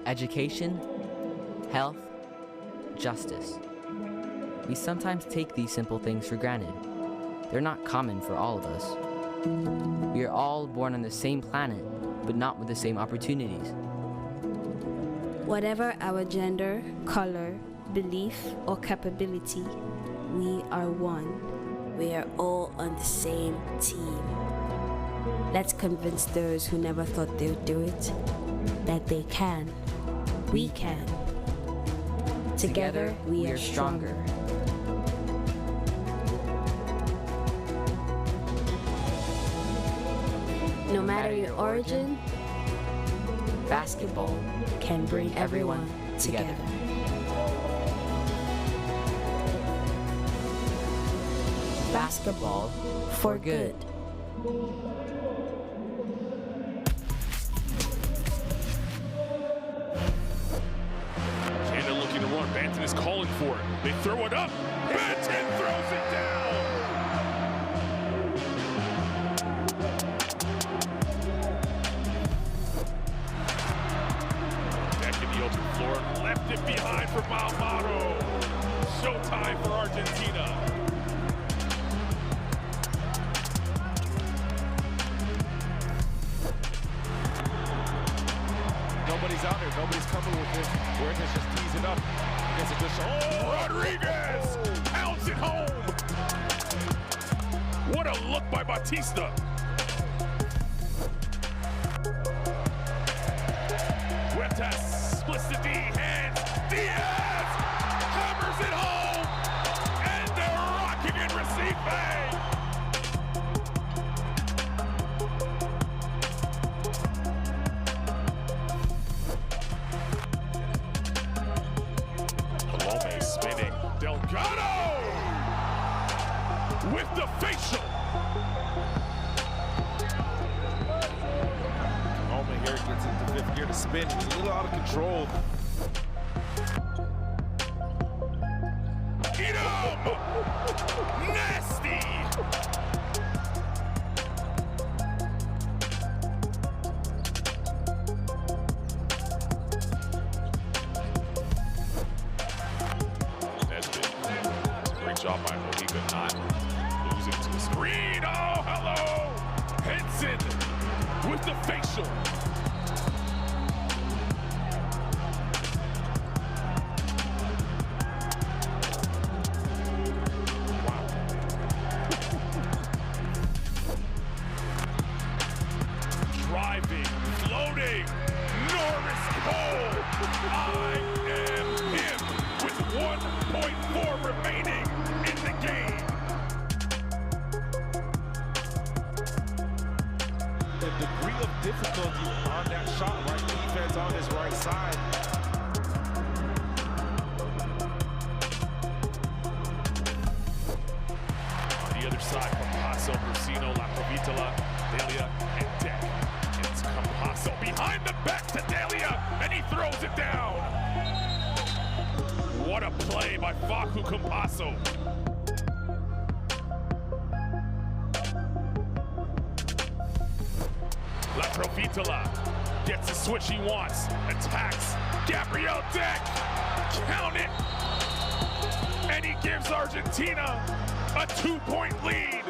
Education, health, justice. We sometimes take these simple things for granted. They're not common for all of us. We are all born on the same planet, but not with the same opportunities. Whatever our gender, color, belief, or capability, we are one. We are all on the same team. Let's convince those who never thought they would do it that they can. We can. Together, we are stronger. No matter your origin, basketball can bring everyone together. Basketball for good. Banton is calling for it. They throw it up. Banton throws it down. Back in the open floor. Left it behind for Malmado. Showtime for Argentina. Nobody's out there. Nobody's coming with this. We're just tease it up. Oh, Rodriguez pounds it home. What a look by Batista. Huertas splits the D hands. Diaz hammers it home. And they're rocking in Recife. Delgado with the facial. Moment here gets into fifth gear to spin. He's a little out of control. Eat him! Nasty! Job by Mojica, not losing to the screen. Oh, hello! Henson with the facial. Wow. Driving, floating, Norris goal. I am him with 1.4 remaining in the game. The degree of difficulty on that shot, right defense on his right side. On the other side, Campasso, Brusino, La Provitola, Delia, and Deck. It's Campasso behind the back to Delia, and he throws it down. What a play by Facu Campasso. La Provitola gets the switch he wants, attacks Gabriel Deck, count it, and he gives Argentina a 2-point lead.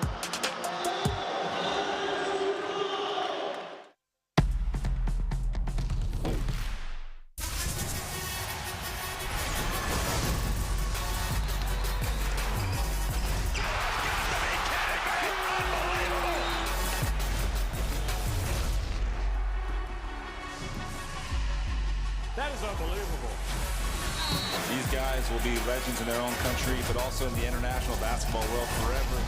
That is unbelievable. These guys will be legends in their own country, but also in the international basketball world forever.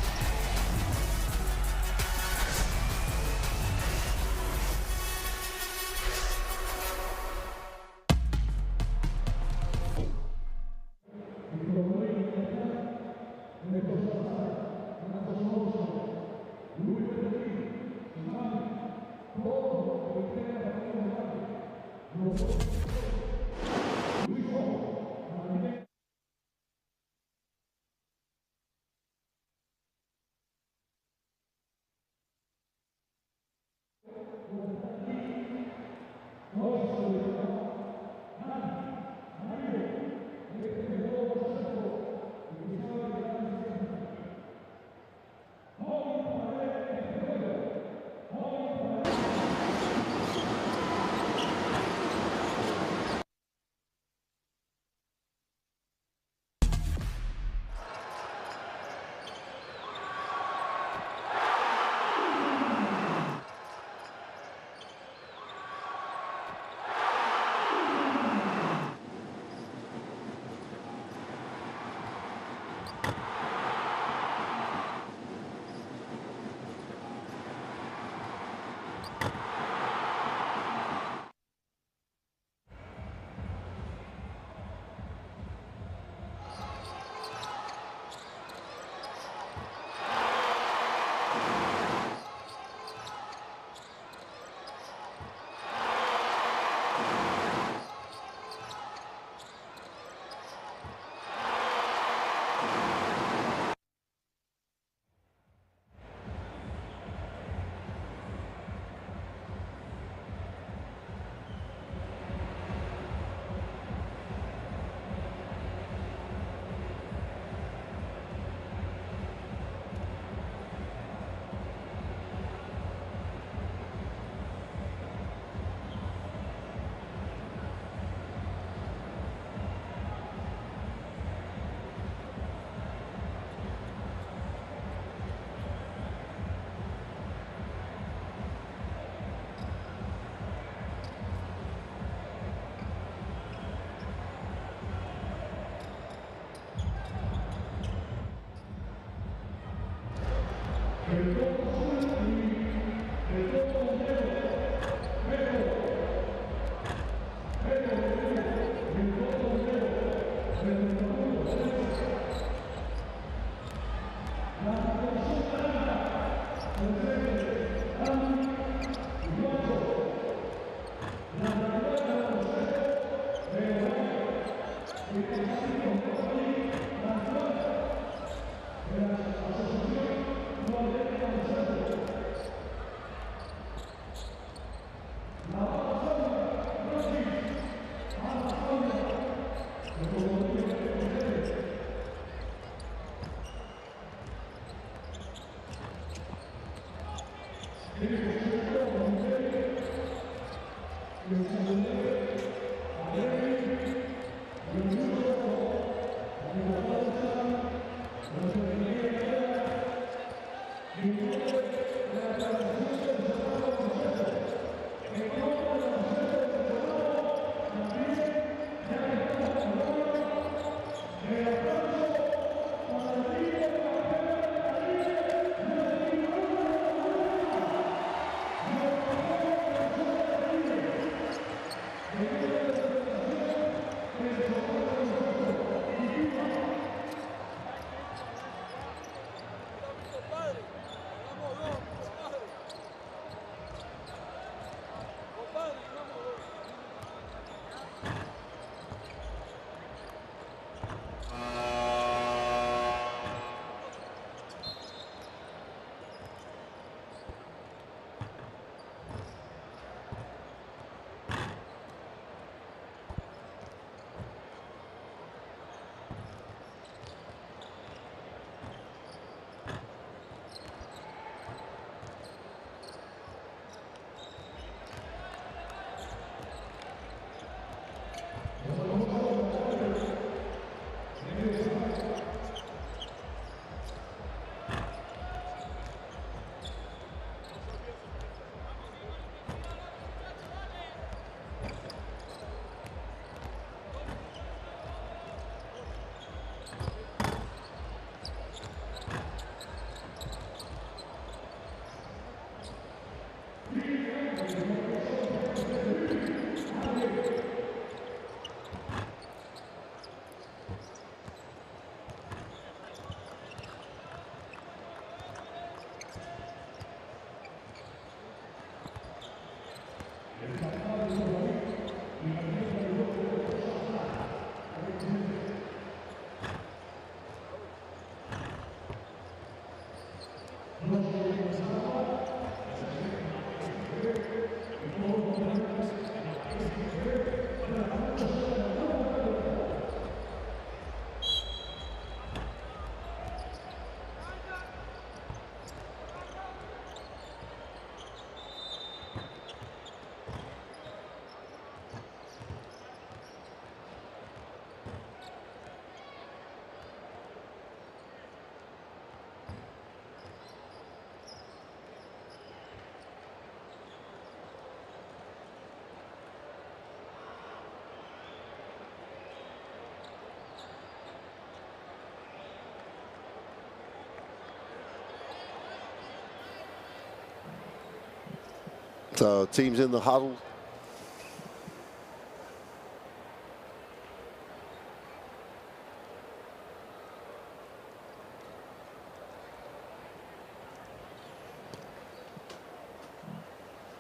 So teams in the huddle.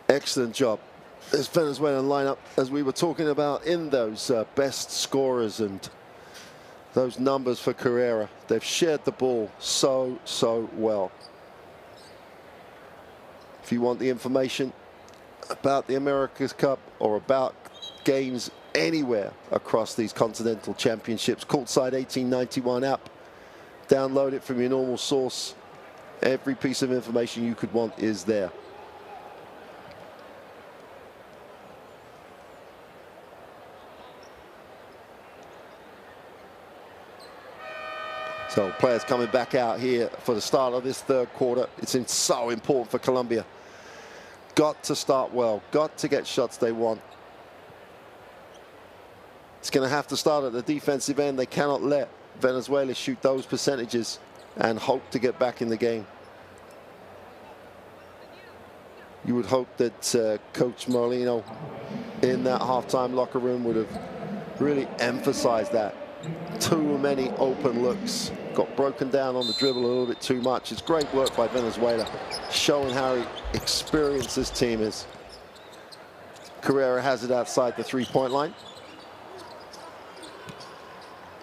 Excellent job. This Venezuelan lineup, as we were talking about, in those best scorers and those numbers for Carrera. They've shared the ball so well. If you want the information about the America's Cup or about games anywhere across these continental championships, Courtside 1891 app. Download it from your normal source. Every piece of information you could want is there. So players coming back out here for the start of this third quarter. It's so important for Colombia. Got to start well, got to get shots they want. It's going to have to start at the defensive end. They cannot let Venezuela shoot those percentages and hope to get back in the game. You would hope that Coach Molino in that halftime locker room would have really emphasized that. Too many open looks. Got broken down on the dribble a little bit too much. It's great work by Venezuela, showing how experienced this team is. Carrera has it outside the three-point line.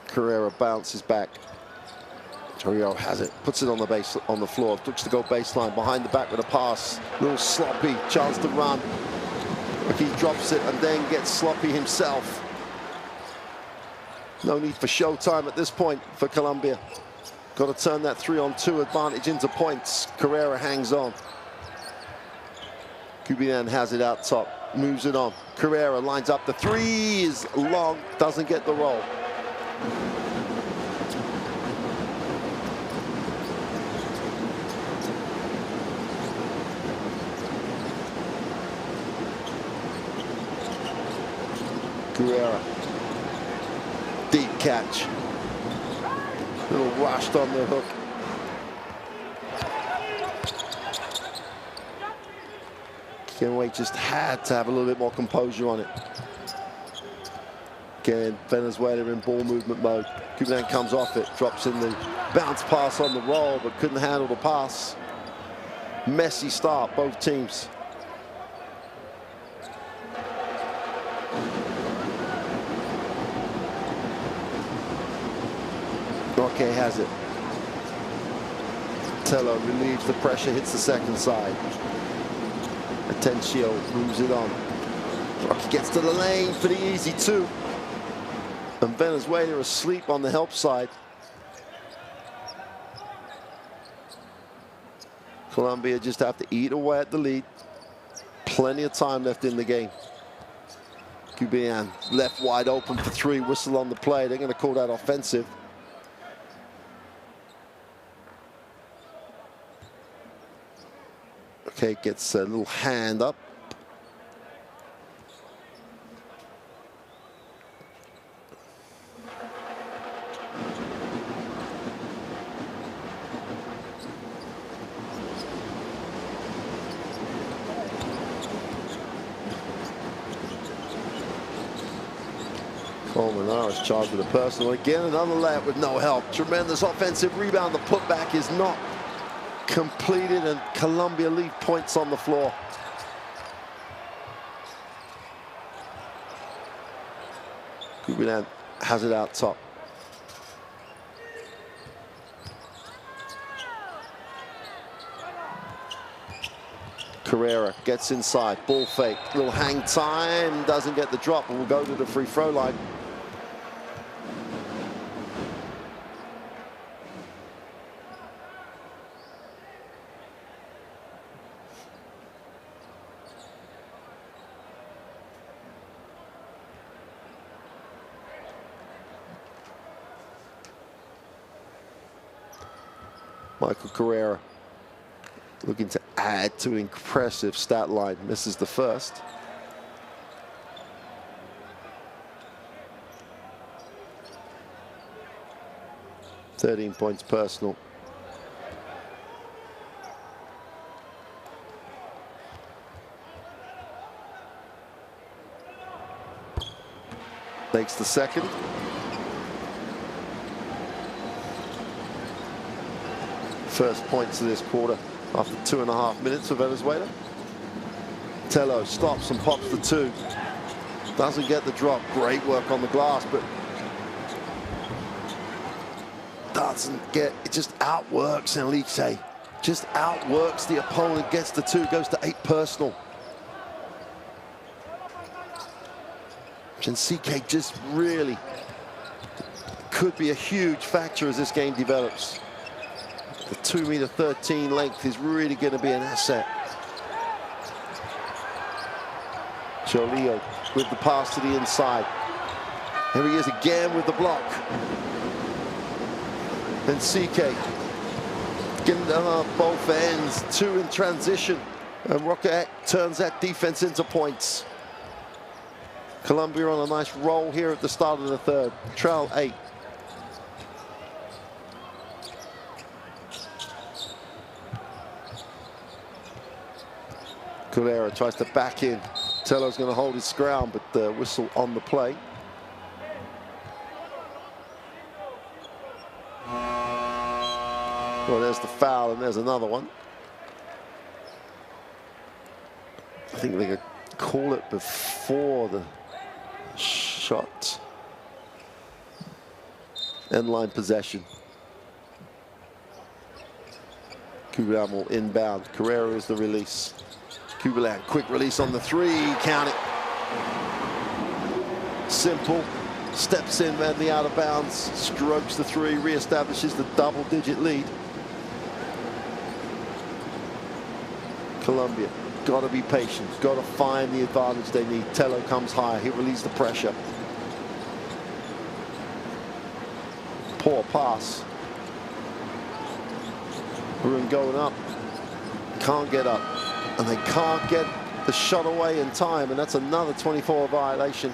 Carrera bounces back. Torrio has it, puts it on the base, on the floor, looks to go baseline, behind the back with a pass. A little sloppy, chance to run. He drops it and then gets sloppy himself. No need for showtime at this point for Colombia. Got to turn that 3-on-2 advantage into points. Carrera hangs on. Cubian has it out top, moves it on. Carrera lines up, the three is long, doesn't get the roll. Carrera. Deep catch. A little rushed on the hook. Kenway just had to have a little bit more composure on it. Again, Venezuela in ball movement mode. Cubian comes off it, drops in the bounce pass on the roll, but couldn't handle the pass. Messy start, both teams. Roque has it. Tello relieves the pressure, hits the second side. Atencio moves it on. Roque gets to the lane for the easy two. And Venezuela asleep on the help side. Colombia just have to eat away at the lead. Plenty of time left in the game. Cubian left wide open for three, whistle on the play. They're going to call that offensive. Okay, gets a little hand up. Coleman is charged with a personal. Again, another layup with no help. Tremendous offensive rebound. The putback is not completed, and Colombia leave points on the floor. Kubilan has it out top. Carrera gets inside, ball fake, little hang time, doesn't get the drop, and will go to the free throw line. Michael Carrera looking to add to an impressive stat line. Misses the first. "13 points personal." Makes the second. First points of this quarter after 2.5 minutes for Venezuela. Tello stops and pops the two. Doesn't get the drop. Great work on the glass, but doesn't get, it just outworks Enrique. Just outworks the opponent, gets the two, goes to 8 personal. Chensique just really could be a huge factor as this game develops. The 2'13" length is really going to be an asset. Jolio with the pass to the inside. Here he is again with the block. And CK getting both ends, 2 in transition. And Rocket turns that defense into points. Colombia on a nice roll here at the start of the third. Trail 8. Carrera tries to back in. Tello's going to hold his ground, but the whistle on the play. Well, there's the foul, and there's another one. I think they could call it before the shot. End line possession. Kubilan will inbound. Carrera is the release. Kubilan, quick release on the 3, count it. Simple, steps in madly out of bounds, strokes the 3, reestablishes the double-digit lead. Colombia, got to be patient, got to find the advantage they need. Tello comes high, he relieves the pressure. Poor pass. Bruin going up, can't get up. And they can't get the shot away in time, and that's another 24 violation.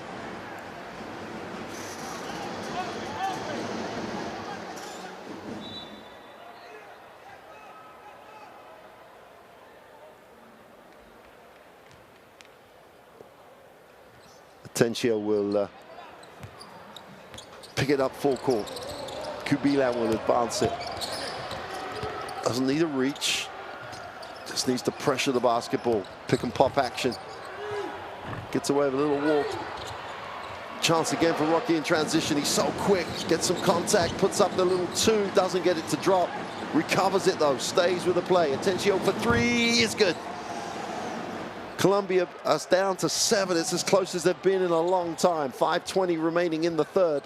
Atencio will pick it up full court. Kubilan will advance it. Doesn't need a reach. Just needs to pressure the basketball. Pick and pop action. Gets away with a little walk. Chance again for Rocky in transition. He's so quick. Gets some contact. Puts up the little 2. Doesn't get it to drop. Recovers it though. Stays with the play. Atencio for 3 is good. Colombia is down to 7. It's as close as they've been in a long time. 5:20 remaining in the third.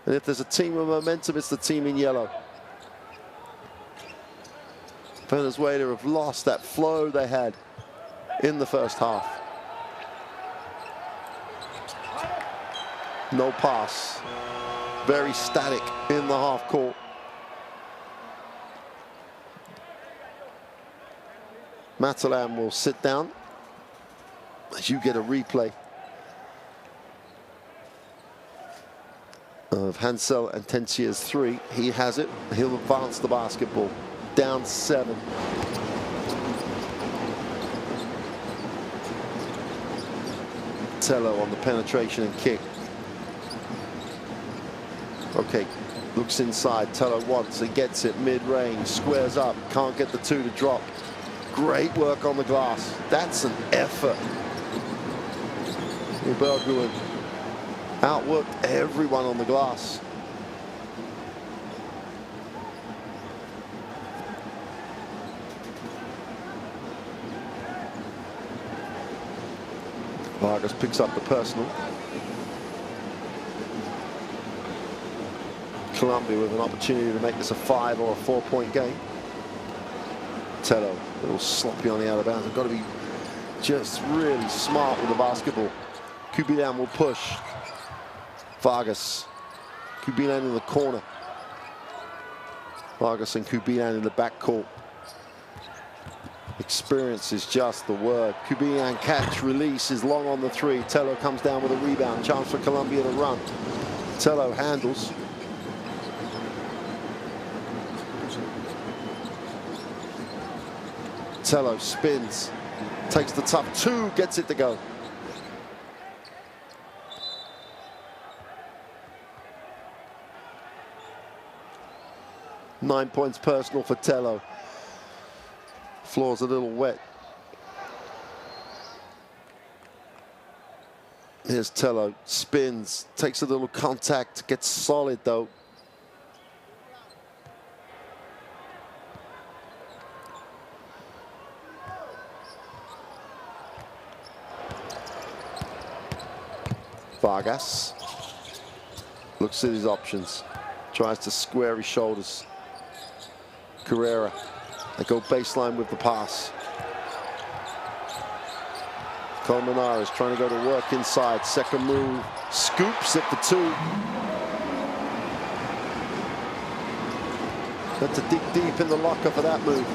And if there's a team with momentum, it's the team in yellow. Venezuela have lost that flow they had in the first half. No pass. Very static in the half court. Matalan will sit down as you get a replay of Hansel Atencia's 3. He has it. He'll advance the basketball. Down 7. Tello on the penetration and kick. Okay, looks inside. Tello wants, he gets it mid-range, squares up, can't get the 2 to drop. Great work on the glass. That's an effort. Iberguin Outworked everyone on the glass. Vargas picks up the personal. Colombia with an opportunity to make this a 5 or a 4-point game. Tello, a little sloppy on the out of bounds. They've got to be just really smart with the basketball. Kubilan will push. Vargas. Kubilan in the corner. Vargas and Kubilan in the backcourt. Experience is just the word. Kubilan catch, release is long on the 3. Tello comes down with a rebound. Chance for Colombia to run. Tello handles. Tello spins, takes the tough 2, gets it to go. Nine points personal for Tello. Floor's a little wet. Here's Tello, spins, takes a little contact, gets solid though. Vargas looks at his options, tries to square his shoulders. Carrera, they go baseline with the pass. Colmenares trying to go to work inside, second move, scoops it for 2. Had to dig deep in the locker for that move.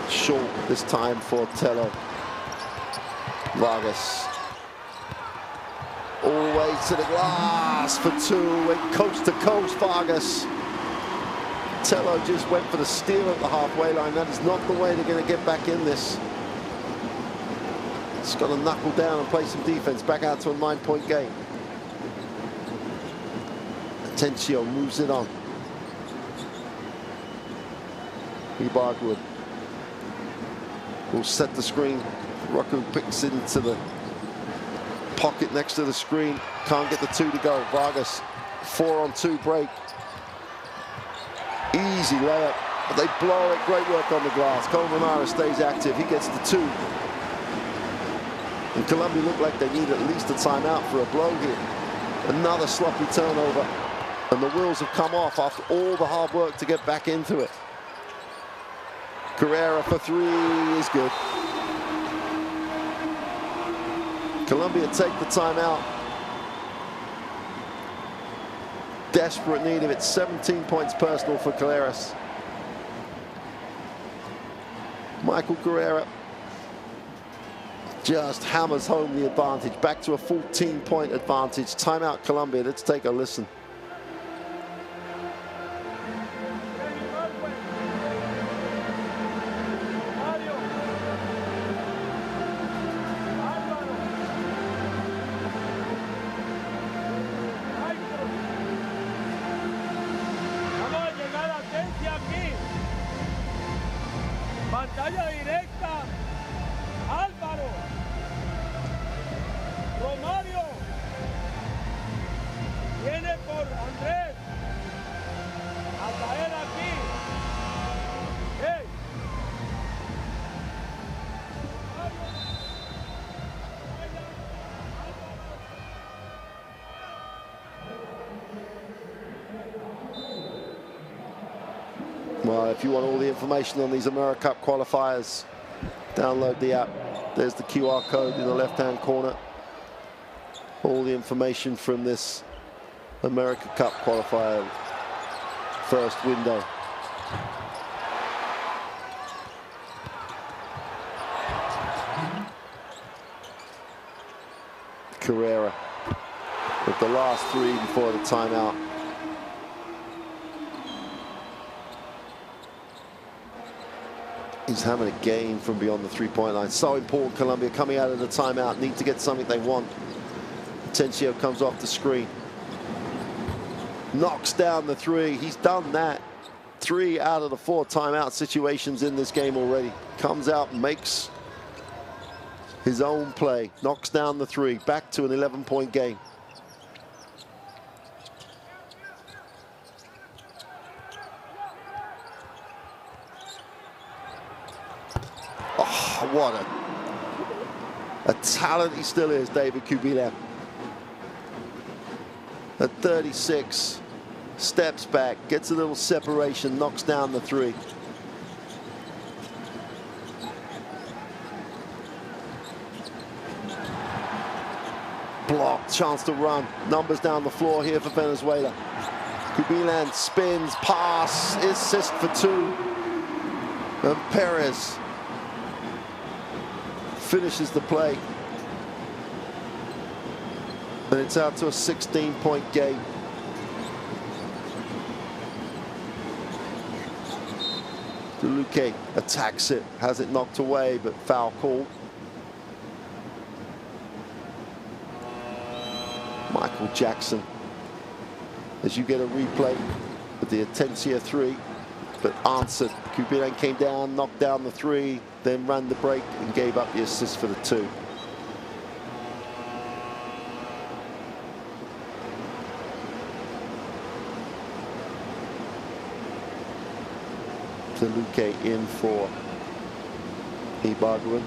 Short this time for Tello. Vargas all the way to the glass for 2, went coast to coast. Vargas. Tello just went for the steal at the halfway line. That is not the way they're going to get back in this. It's got to knuckle down and play some defense. Back out to a 9-point game. Atencio moves it on. Ibagwood will set the screen. Roku picks it into the pocket next to the screen. Can't get the 2 to go. Vargas, 4-on-2 break. Easy layup, but they blow it. Great work on the glass. Colmenares stays active. He gets the 2. And Colombia look like they need at least a timeout for a blow here. Another sloppy turnover. And the wheels have come off after all the hard work to get back into it. Carrera for 3 is good. Colombia take the timeout. Desperate need of it. 17 points personal for Caleres. Michael Carrera just hammers home the advantage. Back to a 14-point advantage. Timeout Colombia. Let's take a listen. Pantalla directa, Álvaro, Romario, viene por Andrés, a caer aquí. Hey. Well, if you want all the information on these AmeriCup qualifiers, download the app. There's the QR code in the left-hand corner. All the information from this AmeriCup qualifier first window. Carrera with the last 3 before the timeout. He's having a game from beyond the 3-point line. So important, Colombia coming out of the timeout. Need to get something they want. Atencio comes off the screen. Knocks down the 3. He's done that. 3 out of the 4 timeout situations in this game already. Comes out, makes His own play, knocks down the three, back to an 11-point game. Oh, what a talent he still is, David Kubilan. At 36, steps back, gets a little separation, knocks down the three. Block, chance to run. Numbers down the floor here for Venezuela. Kubilan spins, pass, assist for two. And Perez finishes the play. And it's out to a 16-point game. DeLuque attacks it, has it knocked away, but foul call. Michael Jackson, as you get a replay with the Atencia three, but answered. Kubilan came down, knocked down the three, then ran the break and gave up the assist for the two. DeLuque in for Ibarguen.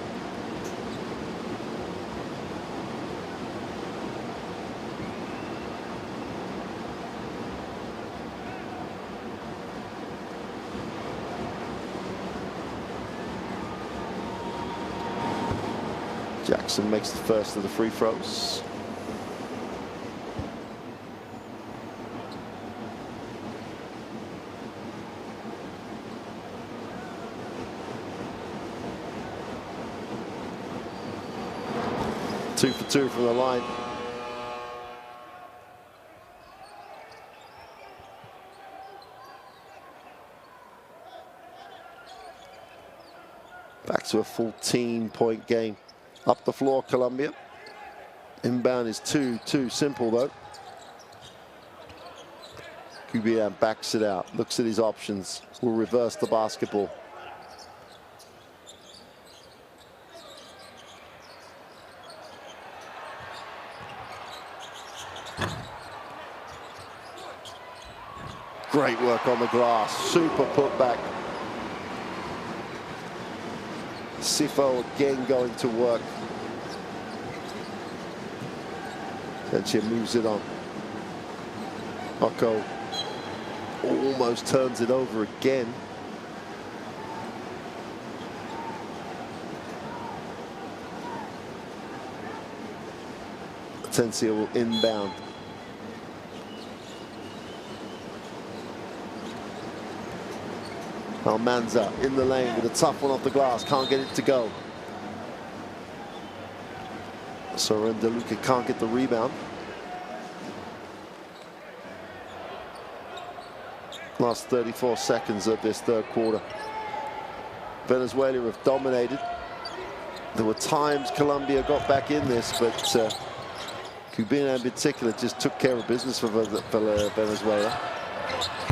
Jackson makes the first of the free throws. Two for two from the line. Back to a 14-point game. Up the floor, Colombia. Inbound is too simple, though. Kubilan backs it out, looks at his options, will reverse the basketball. Great work on the glass, super putback. Sifo again going to work. Atencia moves it on. Oko almost turns it over again. Atencia will inbound. Almanza in the lane with a tough one off the glass, can't get it to go. So DeLuque can't get the rebound. Last 34 seconds of this third quarter. Venezuela have dominated. There were times Colombia got back in this, but Kubilan in particular just took care of business for Venezuela.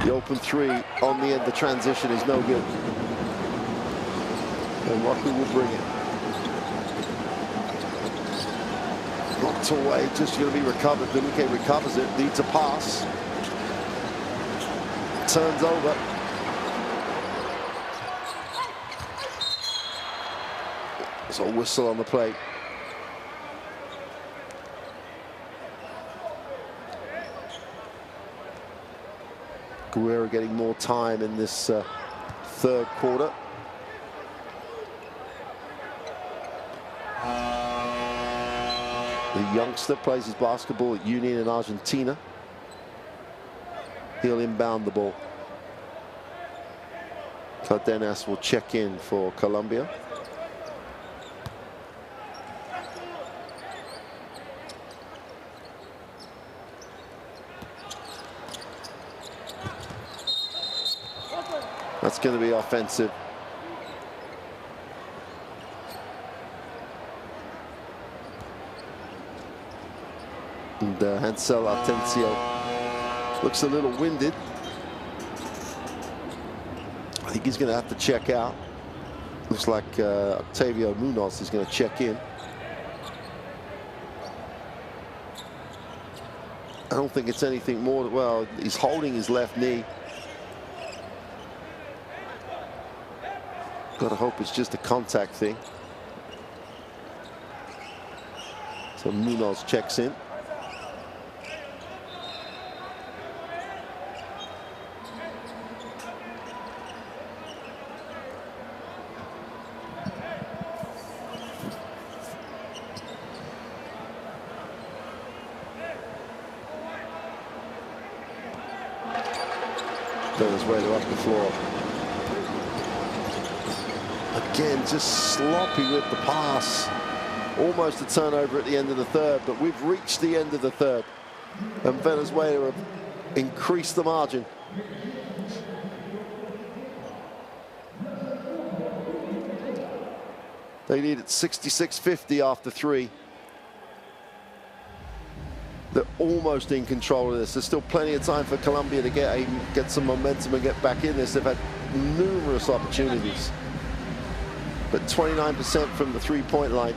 The open three on the end, the transition is no good. And Roku will bring it. Knocked away, just going to be recovered. DeLuque recovers it, needs a pass. Turns over. There's a whistle on the plate. Guerrero getting more time in this third quarter. The youngster plays his basketball at Union in Argentina. He'll inbound the ball. Cardenas will check in for Colombia. That's going to be offensive. And Hansel Atencio looks a little winded. I think he's going to have to check out. Looks like Octavio Munoz is going to check in. I don't think it's anything more. Well, he's holding his left knee. Gotta hope it's just a contact thing. So Munoz checks in. Venezuela up the floor. Again, just sloppy with the pass. Almost a turnover at the end of the third, but we've reached the end of the third. And Venezuela have increased the margin. They needed 66-50 after 3. They're almost in control of this. There's still plenty of time for Colombia to get some momentum and get back in this. They've had numerous opportunities. But 29% from the three-point line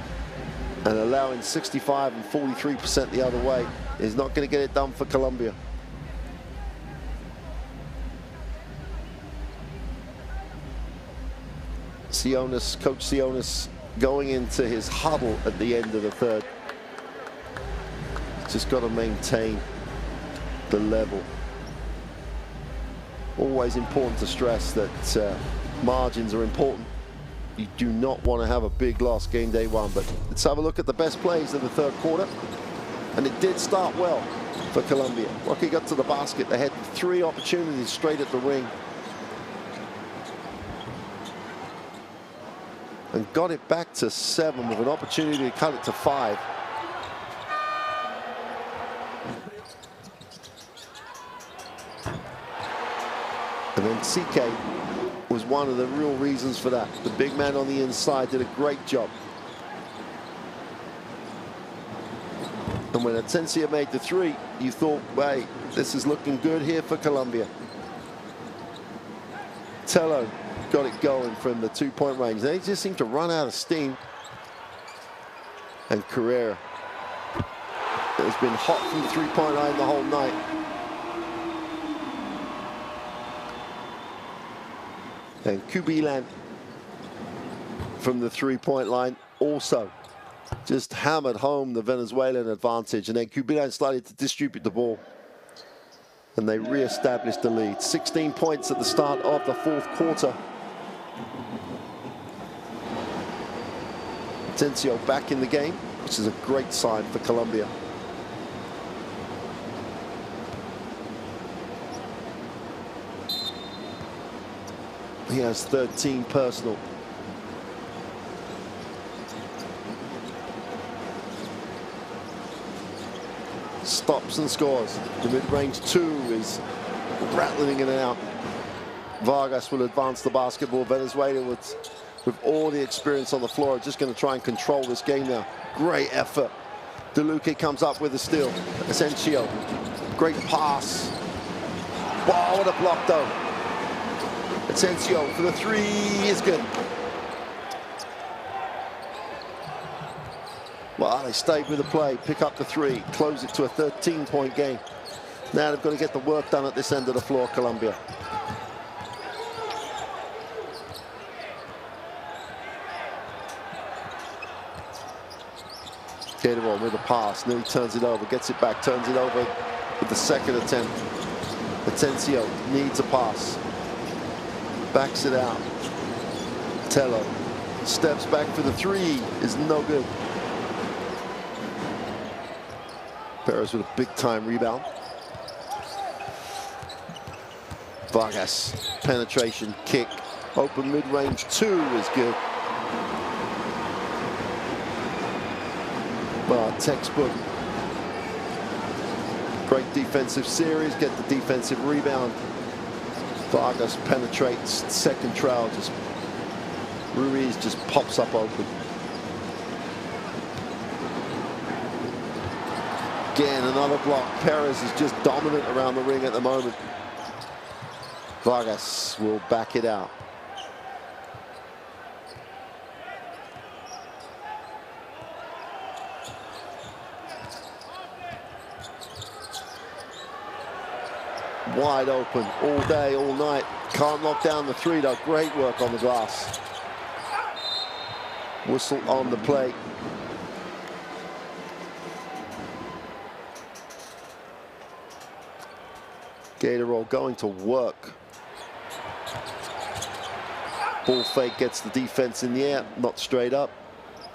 and allowing 65 and 43% the other way is not going to get it done for Colombia. Coach Sionis going into his huddle at the end of the third. Just got to maintain the level. Always important to stress that margins are important. You do not want to have a big loss game day one, but let's have a look at the best plays of the third quarter. And it did start well for Colombia. Rocky got to the basket. They had 3 opportunities straight at the ring. And got it back to 7 with an opportunity to cut it to 5. And then CK was one of the real reasons for that. The big man on the inside did a great job. And when Atencio made the 3, you thought, wait, this is looking good here for Colombia. Tello got it going from the 2-point range. They just seem to run out of steam. And Carrera has been hot from the 3-point line the whole night. And Kubilan from the 3-point line also just hammered home the Venezuelan advantage. And then Kubilan started to distribute the ball. And they re-established the lead. 16 points at the start of the 4th quarter. Atencio back in the game, which is a great sign for Colombia. He has 13 personal. Stops and scores. The mid-range 2 is rattling in and out. Vargas will advance the basketball. Venezuela with all the experience on the floor are just going to try and control this game now. Great effort. DeLuque comes up with a steal. Atencio, great pass. Wow, what a block though. Atencio for the 3 is good. Well, they stayed with the play, pick up the 3, close it to a 13-point game. Now they've got to get the work done at this end of the floor, Colombia. Get him on with a pass, nearly turns it over, gets it back, turns it over with the 2nd attempt. Atencio needs a pass. Backs it out. Tello steps back for the 3, is no good. Perez with a big-time rebound. Vargas, penetration, kick, open mid-range 2 is good. Well, textbook. Great defensive series, get the defensive rebound. Vargas penetrates, 2nd trowel, just Ruiz just pops up open. Again, another block. Perez is just dominant around the ring at the moment. Vargas will back it out. wide open all day, all night. Can't knock down the three though. Great work on the glass. Whistle on the play. Gatorol going to work. Ball fake gets the defense in the air, not straight up.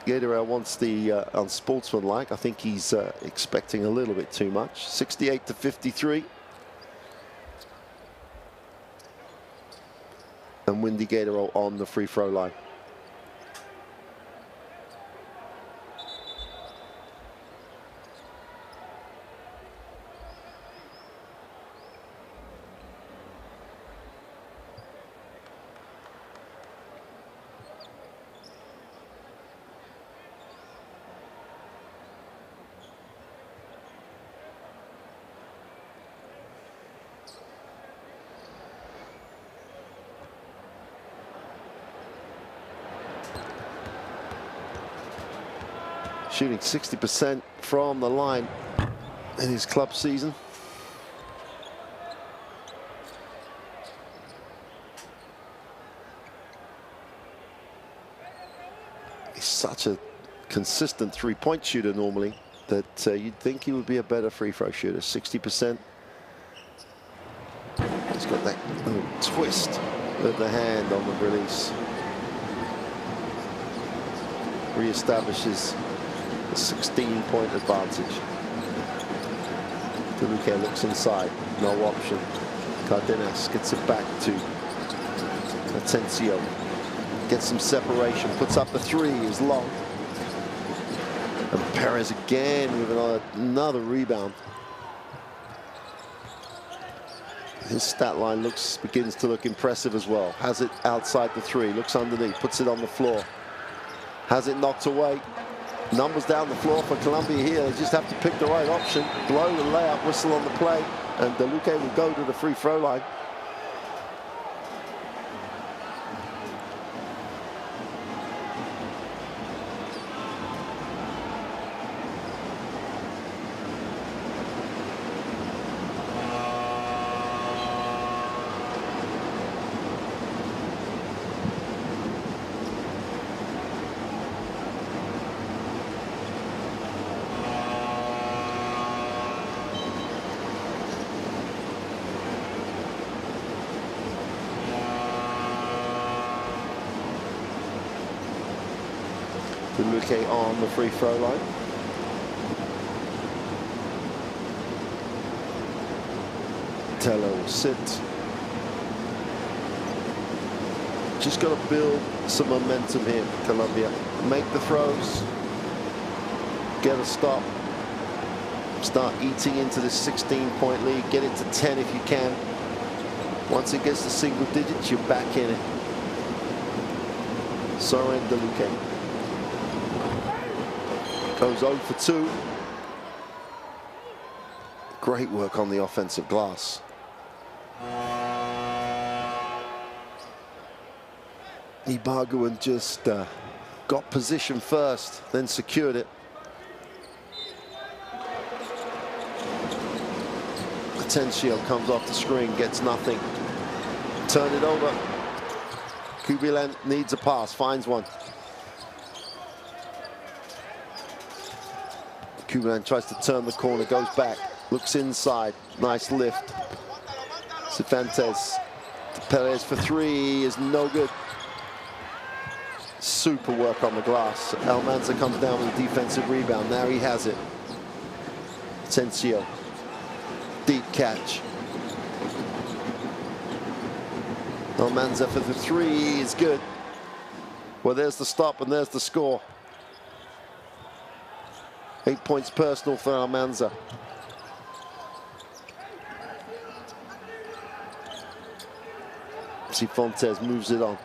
Gatorol wants the unsportsmanlike. I think he's expecting a little bit too much. 68-53. And Windy Gatorol on the free throw line. Shooting 60% from the line in his club season. He's such a consistent three-point shooter normally that you'd think he would be a better free throw shooter. 60%. He's got that little twist of the hand on the release. Reestablishes a 16-point advantage. Deluque looks inside, no option. Cardenas gets it back to Atencio. Gets some separation, puts up the three, is long. And Perez again with another rebound. His stat line begins to look impressive as well. Has it outside the three, looks underneath, puts it on the floor. Has it knocked away. Numbers down the floor for Colombia here. They just have to pick the right option. Blow the layup, whistle on the play, and Deluque will go to the free throw line. Deluque on the free throw line. Tello will sit. Just got to build some momentum here, Colombia. Make the throws. Get a stop. Start eating into this 16-point lead. Get it to 10 if you can. Once it gets to single digits, you're back in it. Soren Deluque. Goes 0 for 2. Great work on the offensive glass. Ibarguen just got position first, then secured it. Atencio comes off the screen, gets nothing. Turn it over. Kubilan needs a pass, finds one. Kubilan tries to turn the corner, goes back, looks inside, nice lift. Cifuentes, Perez for three is no good. Super work on the glass. Almanza comes down with a defensive rebound, now he has it. Atencio, deep catch. Almanza for the three is good. Well, there's the stop and there's the score. 8 points personal for Almanza. Cifuentes moves it on.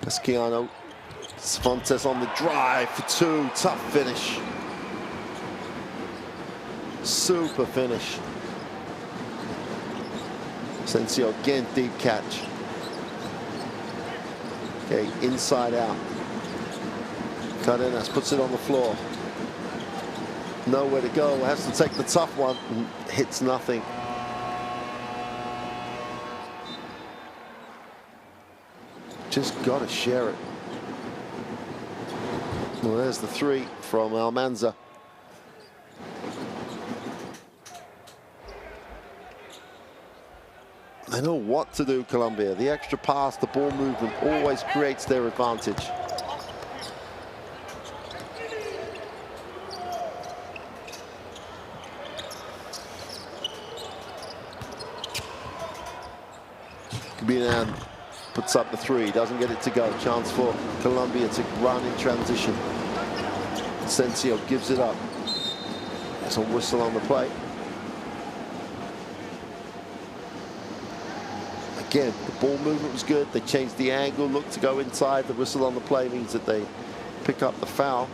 Esquiano. Cifuentes on the drive for two. Tough finish. Super finish. Atencio again, deep catch. Okay, inside out. Cardenas puts it on the floor. nowhere to go, has to take the tough one, and hits nothing. Just got to share it. Well, there's the three from Almanza. They know what to do, Colombia. The extra pass, the ball movement always creates their advantage. Kubilan puts up the three, doesn't get it to go. Chance for Colombia to run in transition. Asensio gives it up. There's a whistle on the play. Again, the ball movement was good. They changed the angle, looked to go inside. The whistle on the play means that they pick up the foul.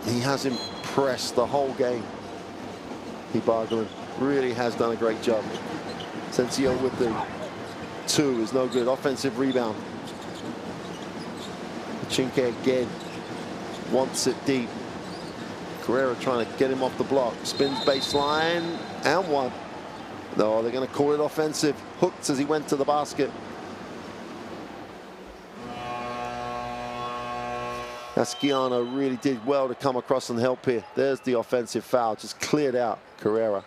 He has impressed the whole game. Ibarguen really has done a great job. Asensio with the two is no good. Offensive rebound. Chinke again wants it deep. Carrera trying to get him off the block. Spins baseline and one. No, they're going to call it offensive. Hooked as he went to the basket. Asciano really did well to come across and help here. There's the offensive foul, just cleared out Carrera.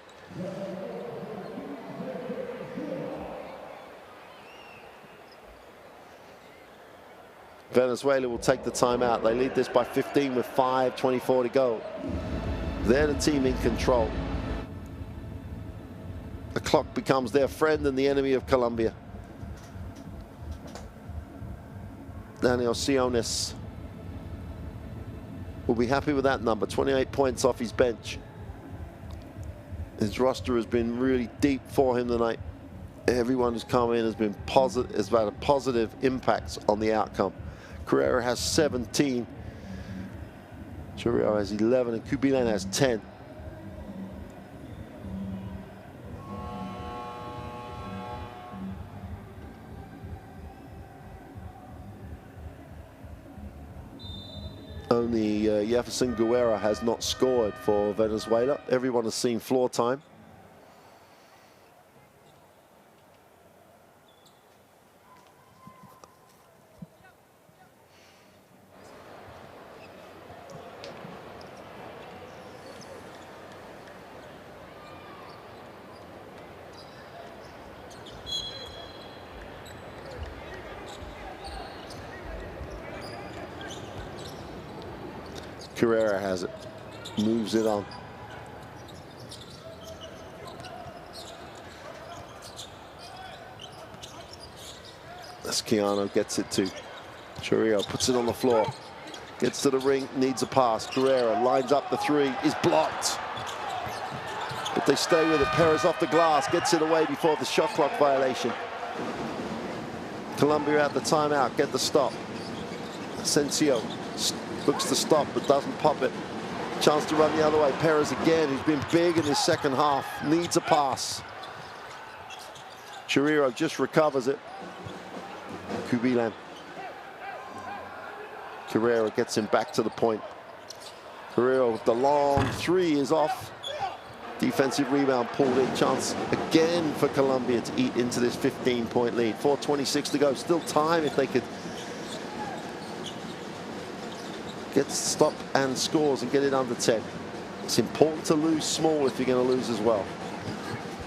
Venezuela will take the timeout. They lead this by 15 with 5:24 to go. They're the team in control. The clock becomes their friend and the enemy of Colombia. Daniel Siones will be happy with that number. 28 points off his bench. His roster has been really deep for him tonight. Everyone who's come in has been positive, has had a positive impact on the outcome. Carrera has 17. Churrillo has 11 and Kubilan has 10. Only Jefferson Guerra has not scored for Venezuela. Everyone has seen floor time. Carrera has it, moves it on. Asciano gets it to Churrillo, puts it on the floor, gets to the ring, needs a pass. Carrera lines up the three, is blocked. But they stay with it. Perez off the glass, gets it away before the shot clock violation. Colombia at the timeout, get the stop. Asensio looks to stop, but doesn't pop it. Chance to run the other way. Perez again, who's been big in his second half, needs a pass. Churrillo just recovers it. Kubilan. Carrera gets him back to the point. Carrera with the long three is off. Defensive rebound pulled in. Chance again for Colombia to eat into this 15-point lead. 4:26 to go. Still time if they could get stop and scores and get it under 10. It's important to lose small if you're going to lose as well.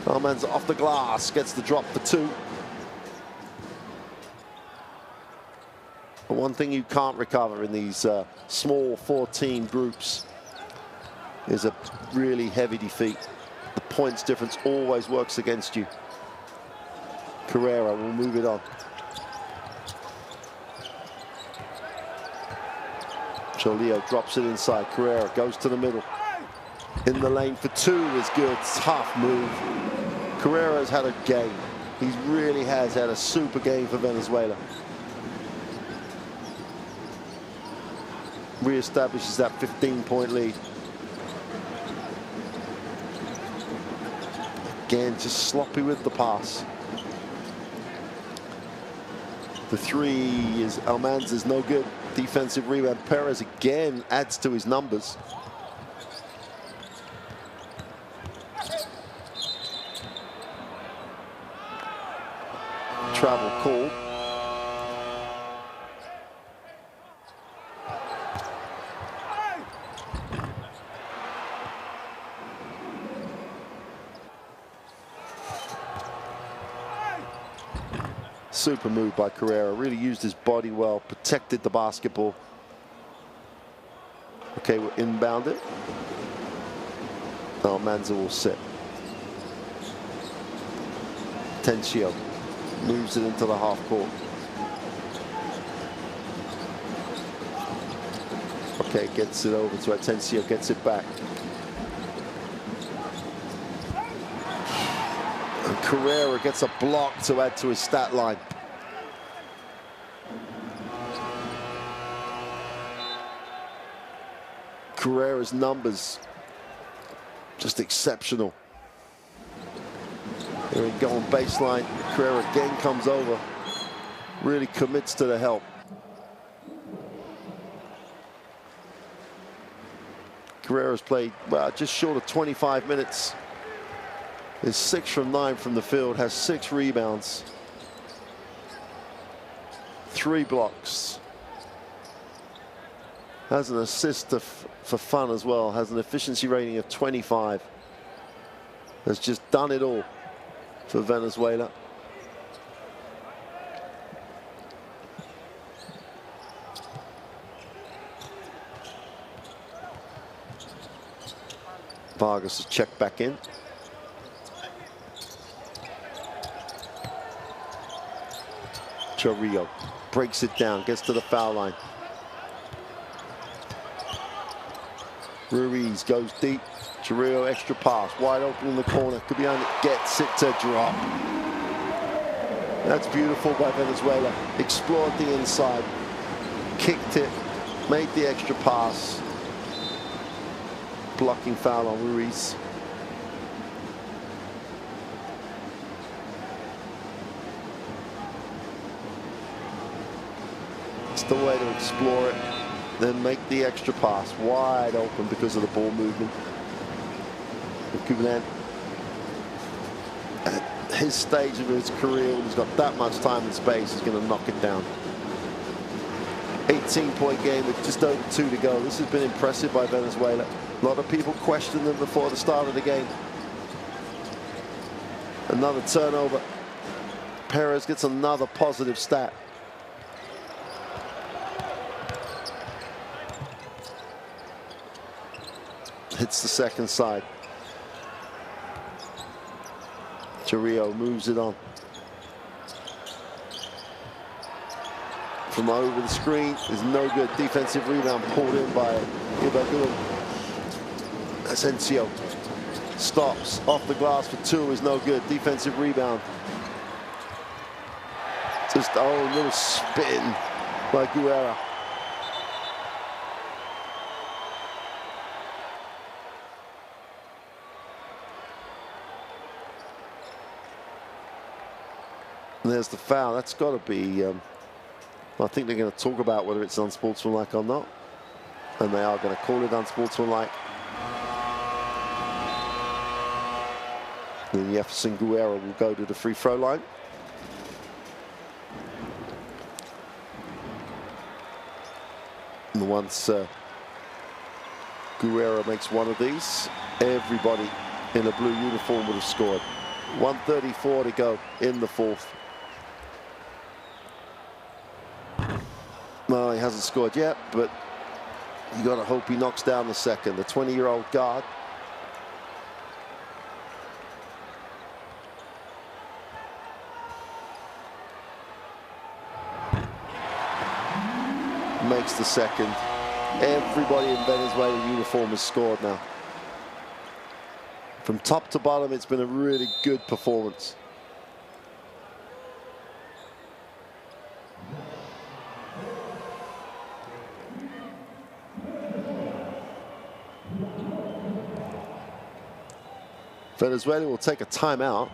Alman's off the glass, gets the drop for two. But one thing you can't recover in these small 14 groups is a really heavy defeat. The points difference always works against you. Carrera will move it on. Churrillo drops it inside. Carrera goes to the middle. In the lane for two is good. Tough move. Carrera has had a game. He really has had a super game for Venezuela. Re-establishes that 15-point lead. Again, just sloppy with the pass. The three is Almanza's no good. defensive rebound. Perez again adds to his numbers. Travel call. Super move by Carrera, really used his body well, protected the basketball. Okay, we're inbounded. Oh, Manza will sit. Tencio moves it into the half court. Okay, gets it over to Atencio, gets it back. And Carrera gets a block to add to his stat line. Carrera's numbers, just exceptional. Here we go on baseline. Carrera again comes over, really commits to the help. Carrera's played just short of 25 minutes. Is 6 from 9 from the field, has 6 rebounds, 3 blocks. Has an assist for fun as well, has an efficiency rating of 25. Has just done it all for Venezuela. Vargas has checked back in. Chorillo breaks it down, gets to the foul line. Ruiz goes deep. Chorillo extra pass, wide open in the corner. Could be on it, gets it to drop. That's beautiful by Venezuela. Explored the inside, kicked it, made the extra pass. Blocking foul on Ruiz. It's the way to explore it. Then make the extra pass, wide open because of the ball movement. Kuban, at his stage of his career, when he's got that much time and space, he's going to knock it down. 18-point game with just over 2 to go. This has been impressive by Venezuela. A lot of people questioned them before the start of the game. Another turnover. Perez gets another positive stat. Hits the second side. Chorillo moves it on. From over the screen is no good. Defensive rebound pulled in by Ibaguin. Asensio stops off the glass for 2 is no good. Defensive rebound. Just a little spin by Guerra. And there's the foul. That's got to be, I think they're going to talk about whether it's unsportsmanlike or not. And they are going to call it unsportsmanlike. Then Jefferson Guerra will go to the free throw line. And once Guerra makes one of these, everybody in a blue uniform would have scored. 1:34 to go in the fourth. Well, he hasn't scored yet, but you got to hope he knocks down the second. The 20-year-old guard. Makes the second. Everybody in Venezuela uniform has scored now. From top to bottom, it's been a really good performance. Venezuela will take a timeout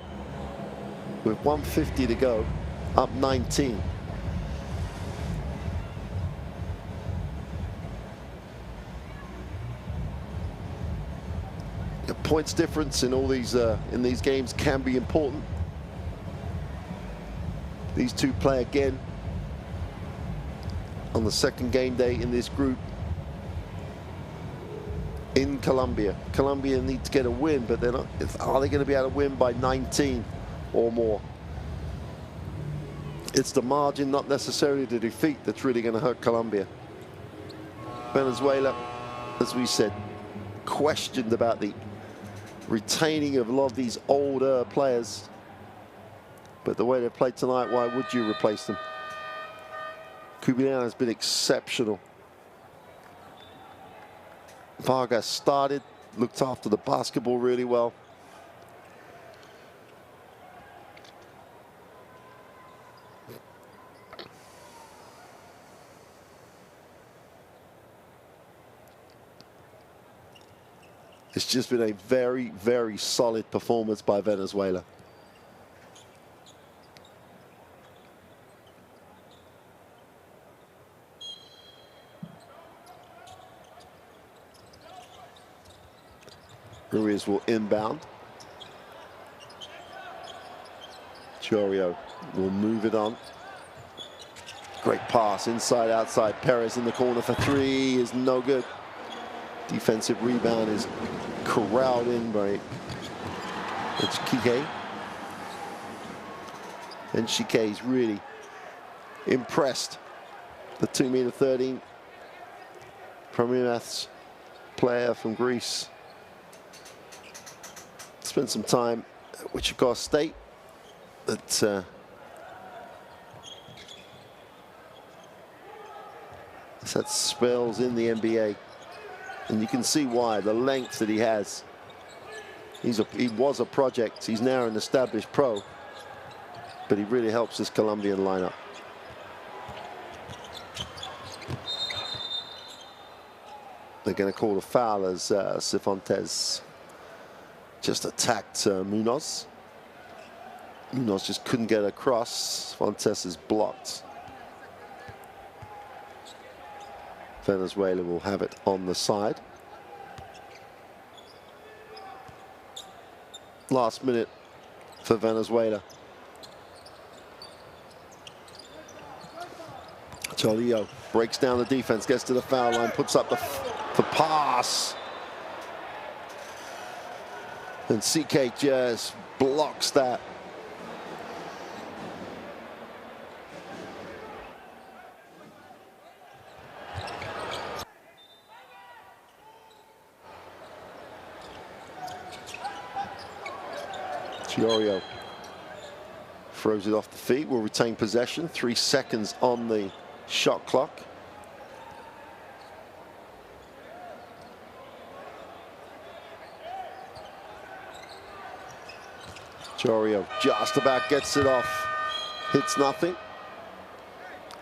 with 1:50 to go, up 19. Points difference in all these games can be important. These two play again on the second game day in this group in Colombia. Colombia need to get a win, but they're not. Are they going to be able to win by 19 or more? It's the margin, not necessarily the defeat, that's really going to hurt Colombia. Venezuela, as we said, questioned about the retaining of a lot of these older players. But the way they played tonight, why would you replace them? Cubillan has been exceptional. Vargas started, looked after the basketball really well. It's just been a very, very solid performance by Venezuela. Ruiz will inbound. Chorio will move it on. Great pass, inside, outside. Perez in the corner for three is no good. Defensive rebound is corralled in by Kike. And Shike is really impressed. The 2'13" Premier player from Greece. Spent some time at Wichita State. That has had spells in the NBA. And you can see why, the length that he has. He was a project. He's now an established pro. But he really helps this Colombian lineup. They're going to call a foul as Cifuentes just attacked Munoz. Munoz just couldn't get across. Cifuentes is blocked. Venezuela will have it on the side. Last minute for Venezuela. Cholillo breaks down the defense, gets to the foul line, puts up the pass. And CK just blocks that. Chorio throws it off the feet, will retain possession. 3 seconds on the shot clock. Chorio just about gets it off, hits nothing.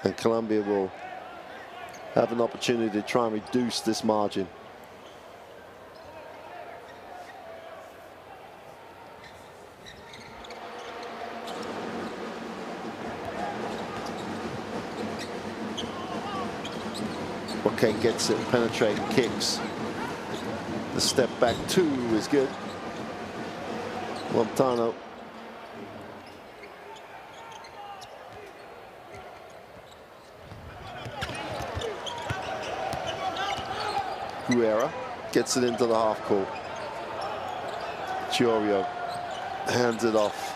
And Colombia will have an opportunity to try and reduce this margin. Okay, gets it, penetrating, kicks. The step back two is good. Montano. Guerra gets it into the half court. Chorio hands it off.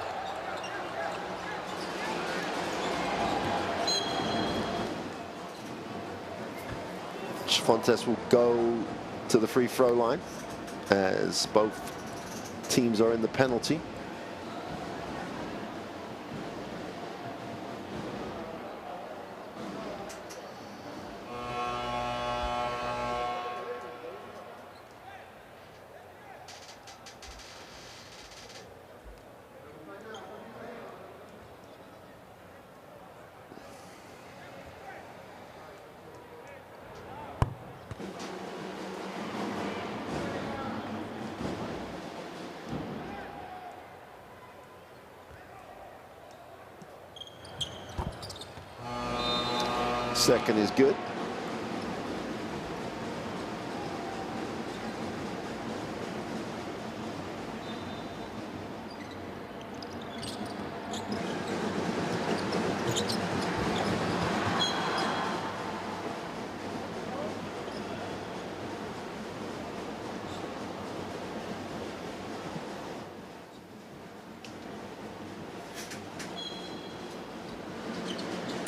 Fontes will go to the free throw line as both teams are in the penalty. Second is good.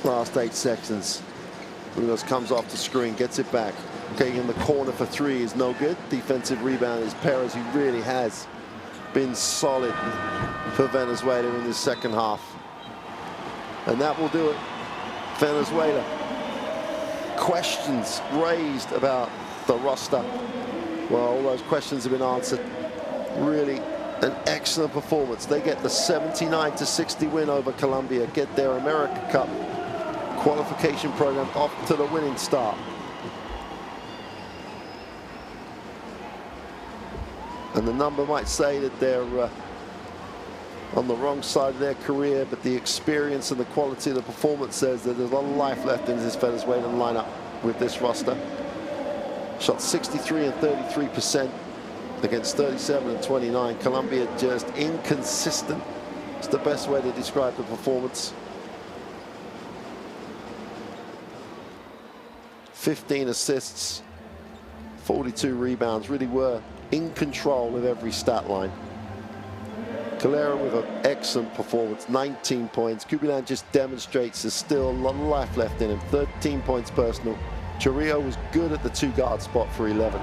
Last 8 seconds. Munoz comes off the screen, gets it back. Getting in the corner for 3 is no good. Defensive rebound is Perez, who really has been solid for Venezuela in this second half. And that will do it. Venezuela. Questions raised about the roster. Well, all those questions have been answered. Really an excellent performance. They get the 79-60 win over Colombia, get their AmeriCup qualification program off to the winning start. And the number might say that they're on the wrong side of their career, but the experience and the quality of the performance says that there's a lot of life left in this Venezuelan lineup with this roster. Shot 63 and 33% against 37 and 29. Colombia just inconsistent. It's the best way to describe the performance. 15 assists, 42 rebounds, really were in control of every stat line. Calera with an excellent performance, 19 points. Cubillan just demonstrates there's still a lot of life left in him, 13 points personal. Chorrillo was good at the 2-guard spot for 11.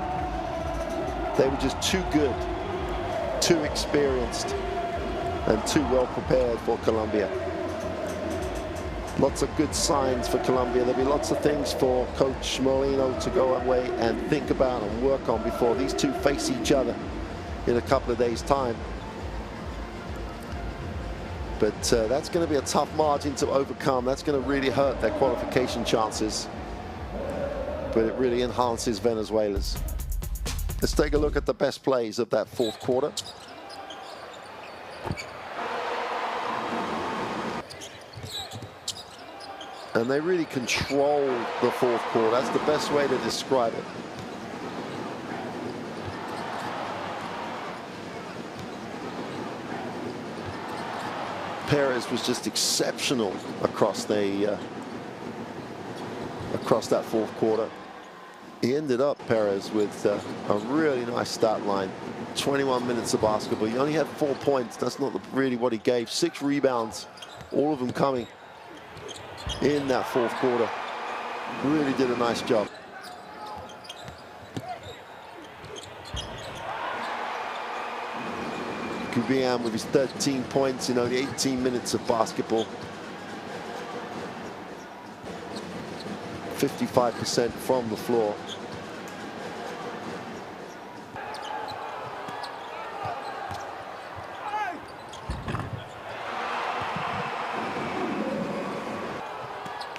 They were just too good, too experienced, and too well prepared for Colombia. Lots of good signs for Colombia. There'll be lots of things for Coach Molino to go away and think about and work on before these two face each other in a couple of days' time. But that's going to be a tough margin to overcome. That's going to really hurt their qualification chances. But it really enhances Venezuela's. Let's take a look at the best plays of that fourth quarter. And they really controlled the fourth quarter. That's the best way to describe it. Perez was just exceptional across that fourth quarter. He ended up, Perez, with a really nice stat line. 21 minutes of basketball. He only had 4 points. That's not really what he gave. 6 rebounds, all of them coming in that fourth quarter. Really did a nice job. Cubillan with his 13 points in only 18 minutes of basketball. 55% from the floor.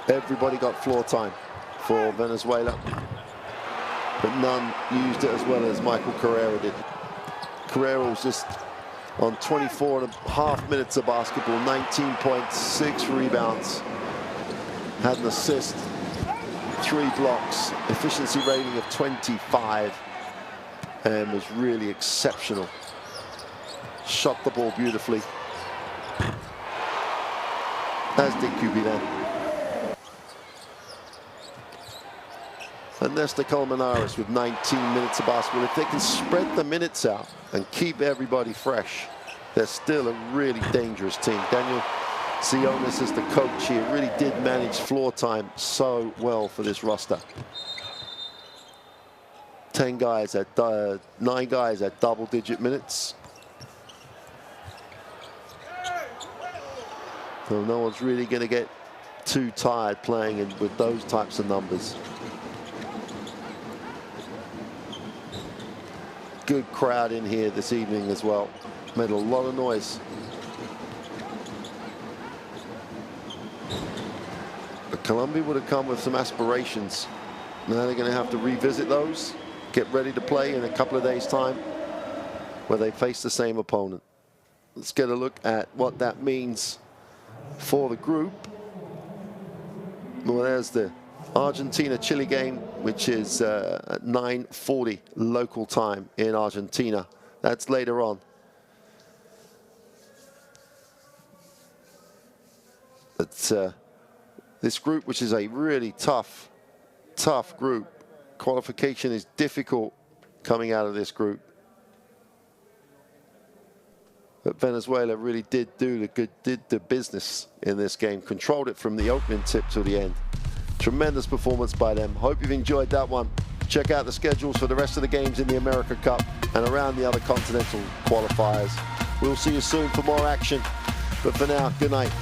Everybody got floor time for Venezuela, but none used it as well as Michael Carrera did. Carrera was just on 24.5 minutes of basketball, 19 points, 6 rebounds, had an assist, 3 blocks, efficiency rating of 25, and was really exceptional. Shot the ball beautifully, as did Cubillan. And Nestor Colmenares with 19 minutes of basketball. If they can spread the minutes out and keep everybody fresh, they're still a really dangerous team. Daniel Sionis as the coach here really did manage floor time so well for this roster. 9 guys at double-digit minutes. So no one's really going to get too tired playing with those types of numbers. Good crowd in here this evening as well. Made a lot of noise. But Colombia would have come with some aspirations. Now they're going to have to revisit those, get ready to play in a couple of days' time where they face the same opponent. Let's get a look at what that means for the group. Well, there's the Argentina-Chile game, which is at 9:40 local time in Argentina. That's later on. But this group, which is a really tough group. Qualification is difficult coming out of this group. But Venezuela really did the business in this game. Controlled it from the opening tip to the end. Tremendous performance by them. Hope you've enjoyed that one. Check out the schedules for the rest of the games in the America Cup and around the other continental qualifiers. We'll see you soon for more action. But for now, good night.